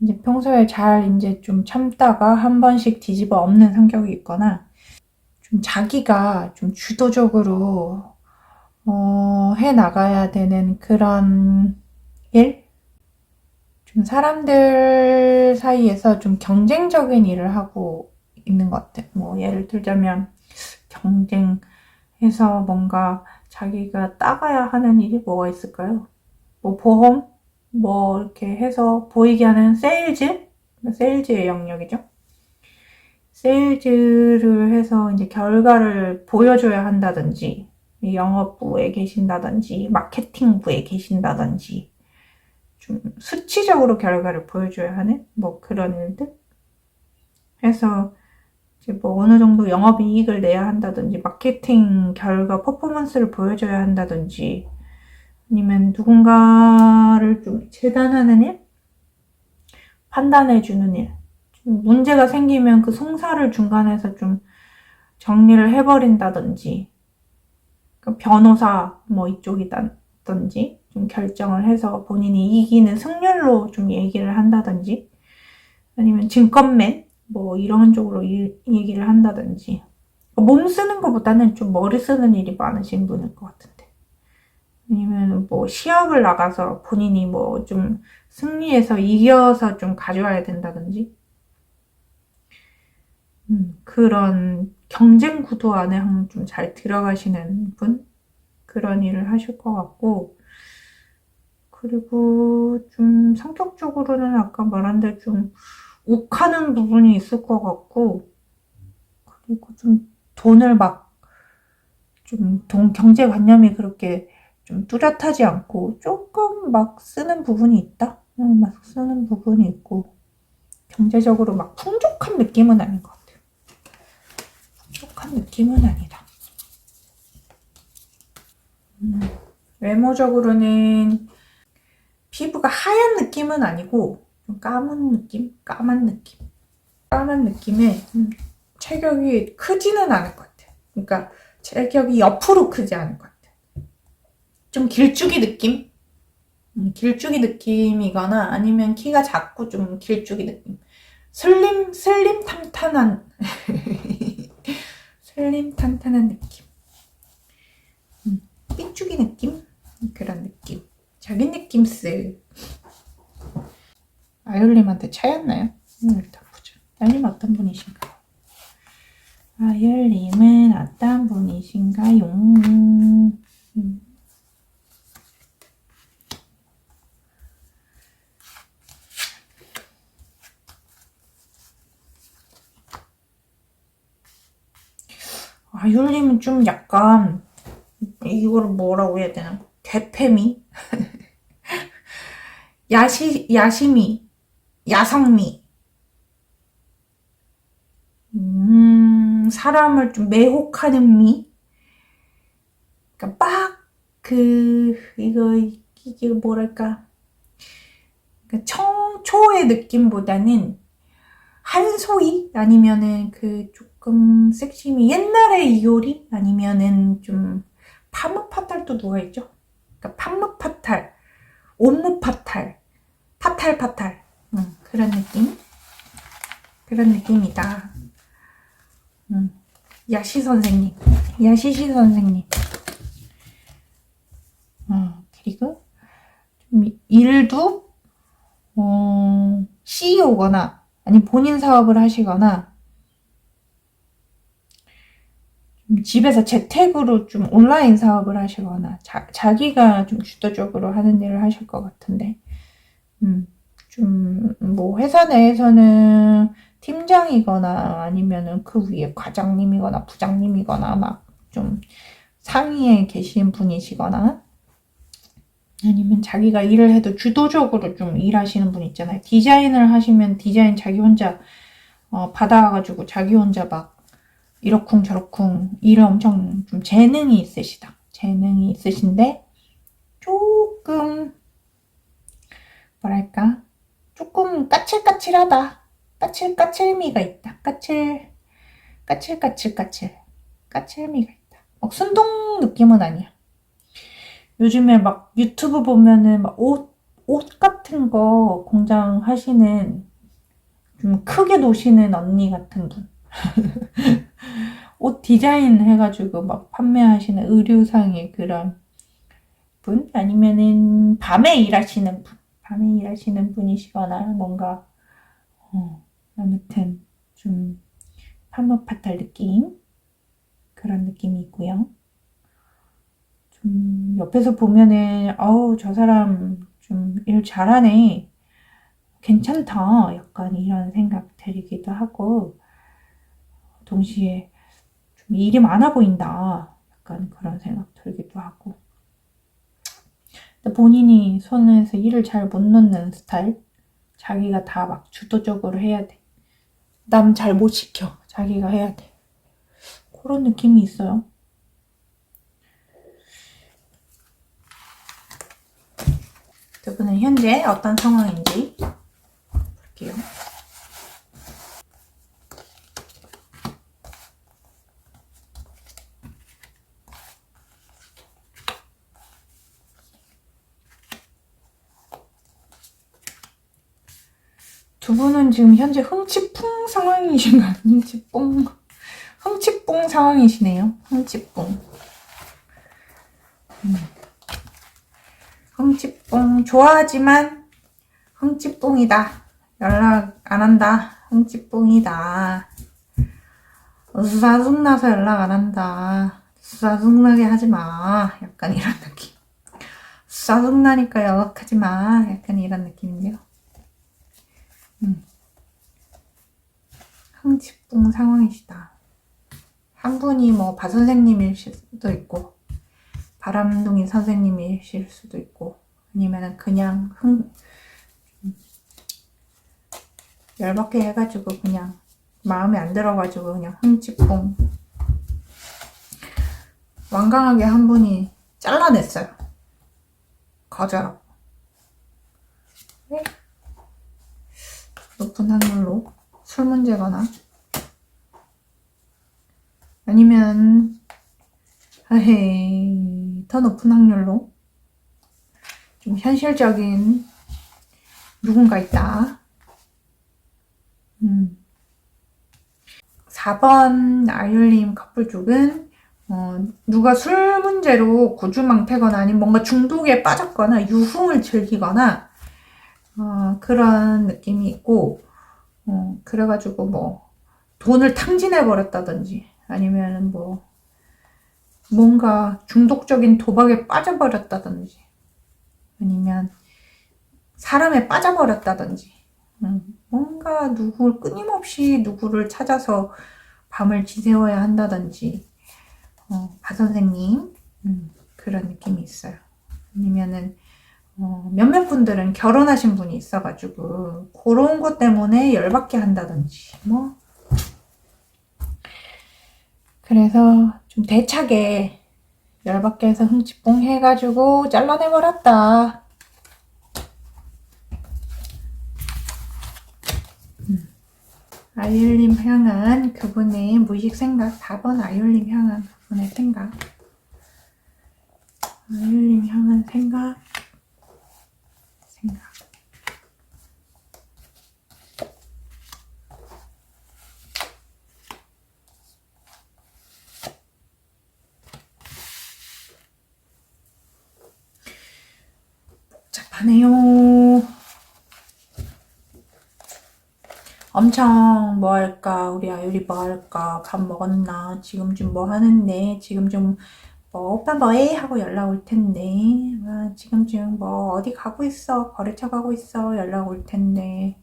Speaker 1: 이제 평소에 잘 이제 좀 참다가 한 번씩 뒤집어 엎는 성격이 있거나 좀 자기가 좀 주도적으로 해 나가야 되는 그런 일? 좀 사람들 사이에서 좀 경쟁적인 일을 하고 있는 것 같아. 뭐 예를 들자면 경쟁해서 뭔가 자기가 따가야 하는 일이 뭐가 있을까요? 뭐 보험? 뭐 이렇게 해서 보이게 하는 세일즈의 영역이죠. 세일즈를 해서 이제 결과를 보여줘야 한다든지, 영업부에 계신다든지, 마케팅부에 계신다든지, 좀 수치적으로 결과를 보여줘야 하는 뭐 그런 일들 해서 이제 뭐 어느 정도 영업이익을 내야 한다든지, 마케팅 결과 퍼포먼스를 보여줘야 한다든지, 아니면 누군가를 좀 재단하는 일? 판단해주는 일. 좀 문제가 생기면 그 송사를 중간에서 좀 정리를 해버린다든지, 그 변호사 뭐 이쪽이다든지, 좀 결정을 해서 본인이 이기는 승률로 좀 얘기를 한다든지, 아니면 증권맨 뭐 이런 쪽으로 얘기를 한다든지, 몸 쓰는 것보다는 좀 머리 쓰는 일이 많으신 분일 것 같은데, 아니면 뭐 시합을 나가서 본인이 뭐 좀 승리해서 이겨서 좀 가져와야 된다든지, 그런 경쟁 구도 안에 좀 잘 들어가시는 분? 그런 일을 하실 것 같고, 그리고 좀 성격적으로는 아까 말한 대로 좀 욱하는 부분이 있을 것 같고, 그리고 좀 돈을 막 좀 경제관념이 그렇게 좀 뚜렷하지 않고 조금 막 쓰는 부분이 있다? 막 쓰는 부분이 있고, 경제적으로 막 풍족한 느낌은 아닌 것 같아요. 풍족한 느낌은 아니다. 외모적으로는 피부가 하얀 느낌은 아니고 좀 까만 느낌? 까만 느낌에 체격이 크지는 않을 것 같아요. 그러니까 체격이 옆으로 크지 않을 것 같아요. 좀 길쭉이 느낌? 길쭉이 느낌이거나 아니면 키가 작고 좀 길쭉이 느낌. 슬림 탄탄한 슬림 탄탄한 느낌. 삐쭉이 느낌? 그런 느낌. 자기 느낌 쓰. 아율님한테 차였나요? 일단 보자. 아율님 어떤 분이신가요? 아율님은 어떤 분이신가요? 아율님은 좀 약간 이거를 뭐라고 해야 되나? 괴패미? 야심이, 야성미. 사람을 좀 매혹하는 미? 그러니까 이게 뭐랄까. 그러니까 청초의 느낌보다는 한소희 아니면은 그 조금 섹시미 옛날의 이효리 아니면은 좀 파무파탈 또 누가 있죠? 그러니까 파무파탈, 옴무파탈, 파탈 그런 느낌? 그런 느낌이다. 야시 선생님, 야시시 선생님. 그리고 좀 일도 CEO거나 아니 본인 사업을 하시거나 집에서 재택으로 좀 온라인 사업을 하시거나 자기가 좀 주도적으로 하는 일을 하실 것 같은데 좀 뭐 회사 내에서는 팀장이거나 아니면은 그 위에 과장님이거나 부장님이거나 막 좀 상위에 계신 분이시거나 아니면 자기가 일을 해도 주도적으로 좀 일하시는 분 있잖아요. 디자인을 하시면 디자인 자기 혼자 받아가지고 자기 혼자 막 이러쿵 저러쿵 일을 엄청 좀 재능이 있으시다. 재능이 있으신데 조금 뭐랄까 조금 까칠까칠하다. 까칠미가 있다. 까칠미가 있다. 막 순둥 느낌은 아니야. 요즘에 막 유튜브 보면은 막 옷 같은 거 공장 하시는 좀 크게 노시는 언니 같은 분. 옷 디자인 해가지고 막 판매하시는 의류상의 그런 분? 아니면은 밤에 일하시는 분이시거나 뭔가 아무튼 좀 파무파탈 느낌 그런 느낌이 있고요. 좀 옆에서 보면은 저 사람 좀 일 잘하네, 괜찮다, 약간 이런 생각 들기도 하고 동시에 좀 일이 많아 보인다, 약간 그런 생각 들기도 하고. 근데 본인이 손에서 일을 잘 못 넣는 스타일, 자기가 다 막 주도적으로 해야 돼. 남 잘 못 시켜. 자기가 해야 돼. 그런 느낌이 있어요. 두 분은 현재 어떤 상황인지 볼게요. 두 분은 지금 현재 흥치풍 상황이신가요? 흥치뽕 상황이시네요. 흥치뽕. 흥치뽕 좋아하지만 흥치뽕이다. 연락 안 한다. 흥치뽕이다. 짜증나서 연락 안 한다. 짜증나게 하지 마. 약간 이런 느낌. 짜증나니까 연락하지 마. 약간 이런 느낌인데요. 흥치뽕 상황이시다. 한 분이 뭐 바 선생님일 수도 있고 바람둥이 선생님이실 수도 있고 아니면은 그냥 열받게 해가지고 그냥 마음에 안 들어가지고 그냥 흥치뽕 완강하게 한 분이 잘라냈어요. 거절하고. 네? 높은 확률로 술 문제거나 아니면 더 높은 확률로 좀 현실적인 누군가 있다. 4번 아율님 커플 쪽은 누가 술 문제로 구주망태거나 아니면 뭔가 중독에 빠졌거나 유흥을 즐기거나 그런 느낌이 있고 그래가지고 뭐 돈을 탕진해 버렸다든지 아니면 뭐 뭔가 중독적인 도박에 빠져버렸다든지 아니면 사람에 빠져버렸다든지 뭔가 끊임없이 누구를 찾아서 밤을 지새워야 한다든지 바 선생님 그런 느낌이 있어요. 아니면은 몇몇 분들은 결혼하신 분이 있어가지고 그런 것 때문에 열받게 한다든지 뭐 그래서 좀 대차게 열받게 해서 흥치뽕 해가지고 잘라내버렸다. 아율님 향한 그분의 무의식 생각. 4번 아율님 향한 그분의 생각. 아율님 향한 생각. 복잡하네요. 엄청 뭐 할까? 우리 아율이 뭐 할까? 밥 먹었나? 지금 좀 뭐 하는데? 지금 좀 뭐 오빠 뭐해? 하고 연락 올 텐데. 아, 지금쯤 뭐 어디 가고 있어? 거래처 가고 있어? 연락 올 텐데.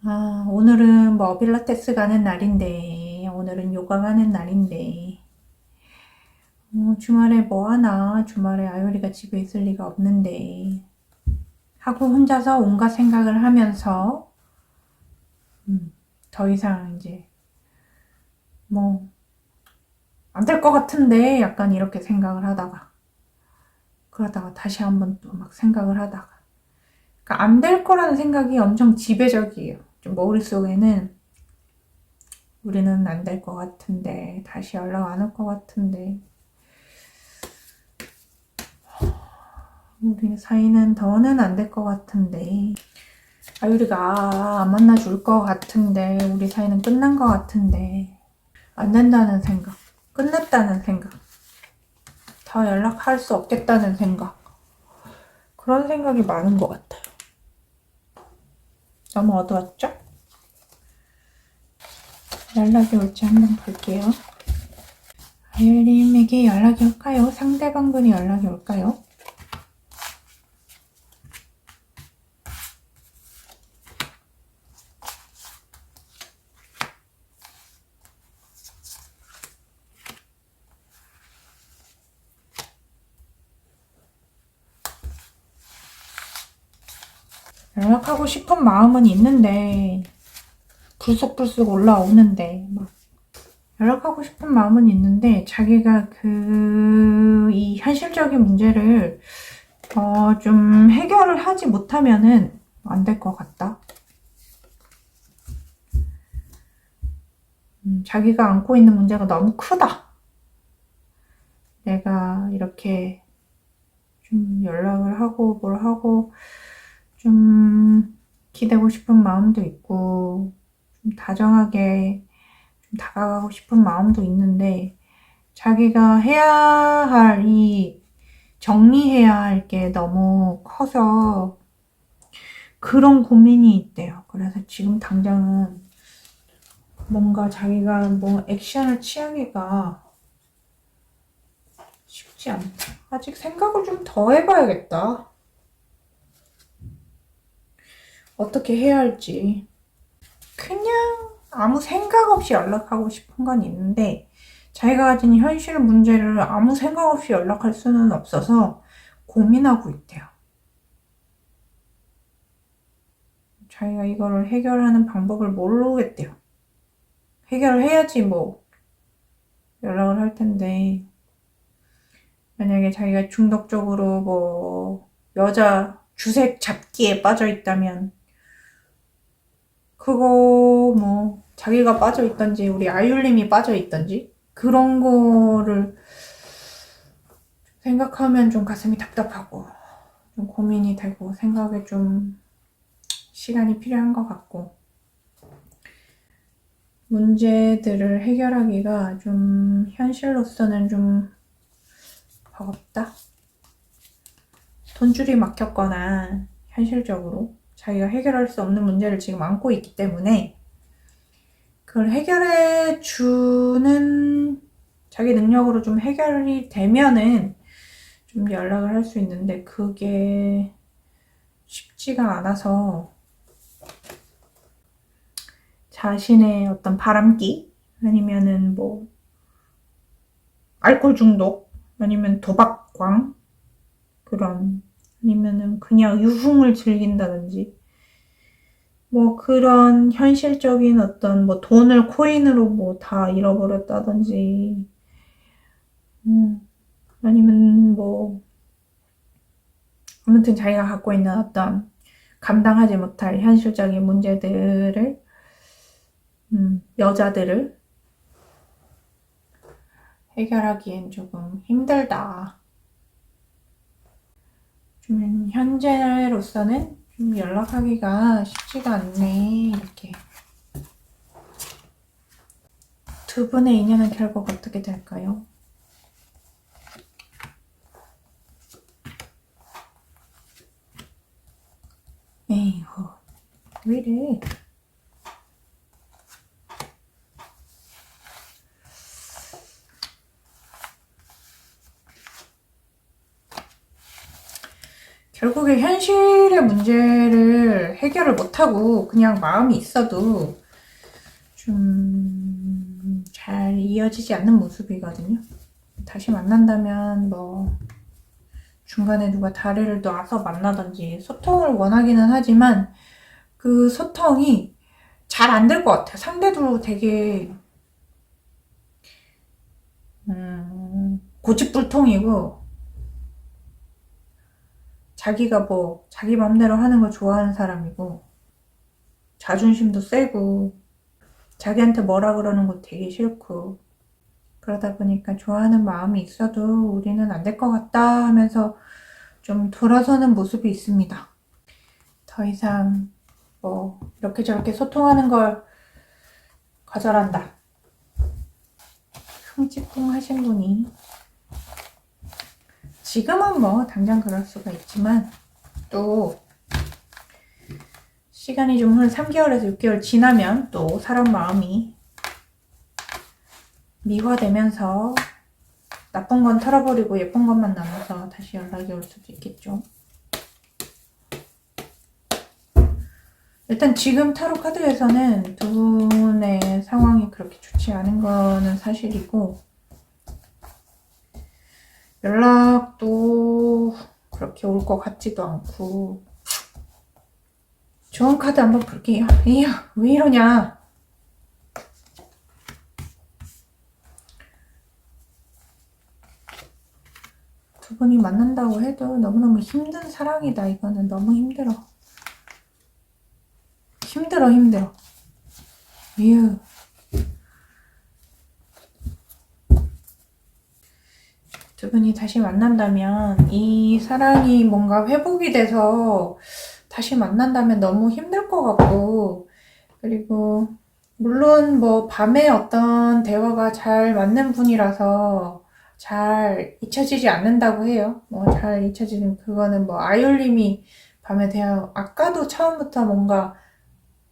Speaker 1: 아, 오늘은 뭐 필라테스 가는 날인데. 오늘은 요가 가는 날인데. 주말에 뭐 하나? 주말에 아율이가 집에 있을 리가 없는데. 하고 혼자서 온갖 생각을 하면서 더 이상 이제 뭐 안 될 것 같은데 약간 이렇게 생각을 하다가 그러다가 다시 한번 또 막 생각을 하다가 그러니까 안 될 거라는 생각이 엄청 지배적이에요. 좀 머릿속에는 우리는 안 될 것 같은데 다시 연락 안 올 것 같은데 우리 사이는 더는 안 될 것 같은데 아유리가 안 만나줄 것 같은데 우리 사이는 끝난 것 같은데 안 된다는 생각, 끝났다는 생각, 더 연락할 수 없겠다는 생각, 그런 생각이 많은 것 같아요. 너무 어두웠죠? 연락이 올지 한번 볼게요. 아율님에게 연락이 올까요? 상대방분이 연락이 올까요? 연락하고 싶은 마음은 있는데 불쑥불쑥 올라오는데 막 연락하고 싶은 마음은 있는데 자기가 이 현실적인 문제를 좀 해결을 하지 못하면은 안 될 것 같다. 자기가 안고 있는 문제가 너무 크다. 내가 이렇게 좀 연락을 하고 뭘 하고 좀 기대고 싶은 마음도 있고 좀 다정하게 좀 다가가고 싶은 마음도 있는데 자기가 해야 할 정리해야 할 게 너무 커서 그런 고민이 있대요. 그래서 지금 당장은 뭔가 자기가 뭐 액션을 취하기가 쉽지 않다. 아직 생각을 좀 더 해봐야겠다. 어떻게 해야 할지. 그냥 아무 생각 없이 연락하고 싶은 건 있는데 자기가 가진 현실 문제를 아무 생각 없이 연락할 수는 없어서 고민하고 있대요. 자기가 이거를 해결하는 방법을 모르겠대요. 해결을 해야지 뭐 연락을 할 텐데 만약에 자기가 중독적으로 뭐 여자 주색 잡기에 빠져 있다면 그거 뭐 자기가 빠져 있던지 우리 아율님이 빠져 있던지 그런 거를 생각하면 좀 가슴이 답답하고 좀 고민이 되고 생각에 좀 시간이 필요한 것 같고 문제들을 해결하기가 좀 현실로서는 좀 버겁다. 돈줄이 막혔거나 현실적으로 자기가 해결할 수 없는 문제를 지금 안고 있기 때문에 그걸 해결해 주는 자기 능력으로 좀 해결이 되면은 좀 연락을 할 수 있는데 그게 쉽지가 않아서 자신의 어떤 바람기 아니면은 뭐 알코올 중독 아니면 도박광 그런 아니면은 그냥 유흥을 즐긴다든지 뭐 그런 현실적인 어떤 뭐 돈을 코인으로 뭐 다 잃어버렸다든지 아니면 뭐 아무튼 자기가 갖고 있는 어떤 감당하지 못할 현실적인 문제들을 여자들을 해결하기엔 조금 힘들다. 좀 현재로서는 좀 연락하기가 쉽지가 않네. 이렇게. 두 분의 인연은 결국 어떻게 될까요? 에이구, 왜 이래? 결국에 현실의 문제를 해결을 못하고 그냥 마음이 있어도 좀 잘 이어지지 않는 모습이거든요. 다시 만난다면 뭐 중간에 누가 다리를 놔서 만나든지 소통을 원하기는 하지만 그 소통이 잘 안 될 것 같아요. 상대도 되게 고집불통이고 자기가 뭐 자기 맘대로 하는 거 좋아하는 사람이고 자존심도 세고 자기한테 뭐라 그러는 거 되게 싫고 그러다 보니까 좋아하는 마음이 있어도 우리는 안 될 것 같다 하면서 좀 돌아서는 모습이 있습니다. 더 이상 뭐 이렇게 저렇게 소통하는 걸 거절한다. 흥칫뿡 하신 분이 지금은 뭐 당장 그럴 수가 있지만 또 시간이 좀 한 3개월에서 6개월 지나면 또 사람 마음이 미화되면서 나쁜 건 털어버리고 예쁜 것만 남아서 다시 연락이 올 수도 있겠죠. 일단 지금 타로 카드에서는 두 분의 상황이 그렇게 좋지 않은 거는 사실이고 연락도 그렇게 올 것 같지도 않고 좋은 카드 한번 볼게요. 이야, 왜 이러냐. 두 분이 만난다고 해도 너무너무 힘든 사랑이다. 이거는 너무 힘들어. 힘들어. 이유. 두 분이 다시 만난다면 이 사랑이 뭔가 회복이 돼서 다시 만난다면 너무 힘들 것 같고 그리고 물론 뭐 밤에 어떤 대화가 잘 맞는 분이라서 잘 잊혀지지 않는다고 해요. 뭐 잘 잊혀지는 그거는 뭐 아이올림이 밤에 대화 아까도 처음부터 뭔가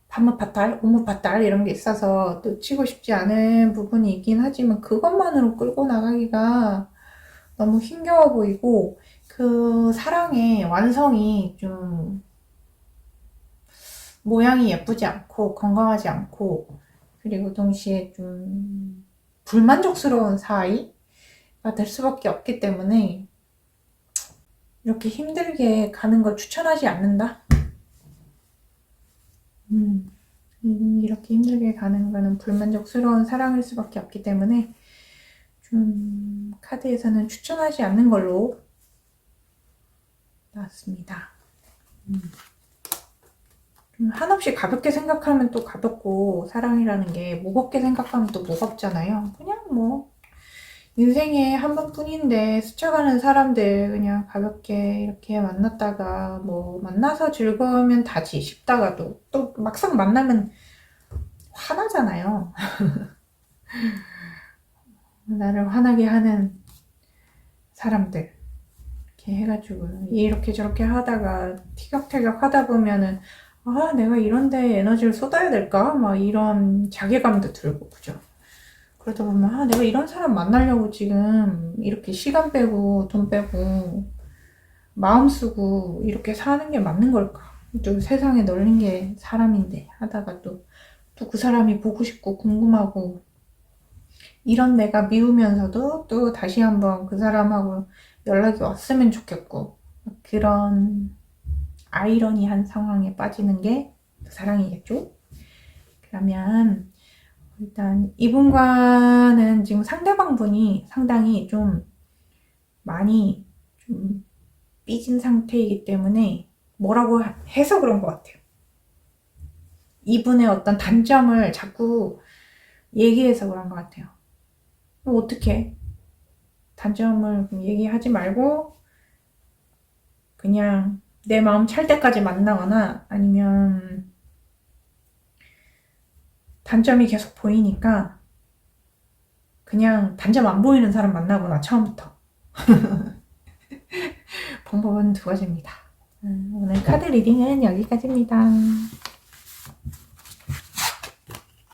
Speaker 1: 밤무파딸, 오무파딸 이런 게 있어서 놓치고 싶지 않은 부분이 있긴 하지만 그것만으로 끌고 나가기가 너무 힘겨워 보이고 그 사랑의 완성이 좀 모양이 예쁘지 않고 건강하지 않고 그리고 동시에 좀 불만족스러운 사이가 될 수밖에 없기 때문에 이렇게 힘들게 가는 걸 추천하지 않는다. 이렇게 힘들게 가는 거는 불만족스러운 사랑일 수밖에 없기 때문에 좀 카드에서는 추천하지 않는 걸로 나왔습니다. 한없이 가볍게 생각하면 또 가볍고 사랑이라는 게 무겁게 생각하면 또 무겁잖아요. 그냥 뭐 인생에 한 번뿐인데 스쳐가는 사람들 그냥 가볍게 이렇게 만났다가 뭐 만나서 즐거우면 다지 싶다가도 또 막상 만나면 화나잖아요. 나를 화나게 하는 사람들 이렇게 해가지고 이렇게 저렇게 하다가 티격태격 하다 보면은 아 내가 이런데 에너지를 쏟아야 될까? 막 이런 자괴감도 들고 그죠? 그러다 보면 아 내가 이런 사람 만나려고 지금 이렇게 시간 빼고 돈 빼고 마음 쓰고 이렇게 사는 게 맞는 걸까? 또 세상에 널린 게 사람인데 하다가 또 그 사람이 보고 싶고 궁금하고 이런 내가 미우면서도 또 다시 한번 그 사람하고 연락이 왔으면 좋겠고 그런 아이러니한 상황에 빠지는 게 사랑이겠죠? 그러면 일단 이분과는 지금 상대방 분이 상당히 좀 많이 좀 삐진 상태이기 때문에 뭐라고 해서 그런 것 같아요. 이분의 어떤 단점을 자꾸 얘기해서 그런 것 같아요. 어떻게 단점을 얘기하지 말고 그냥 내 마음 찰 때까지 만나거나 아니면 단점이 계속 보이니까 그냥 단점 안 보이는 사람 만나거나 처음부터. 방법은 두 가지입니다. 오늘 카드 리딩은 여기까지입니다.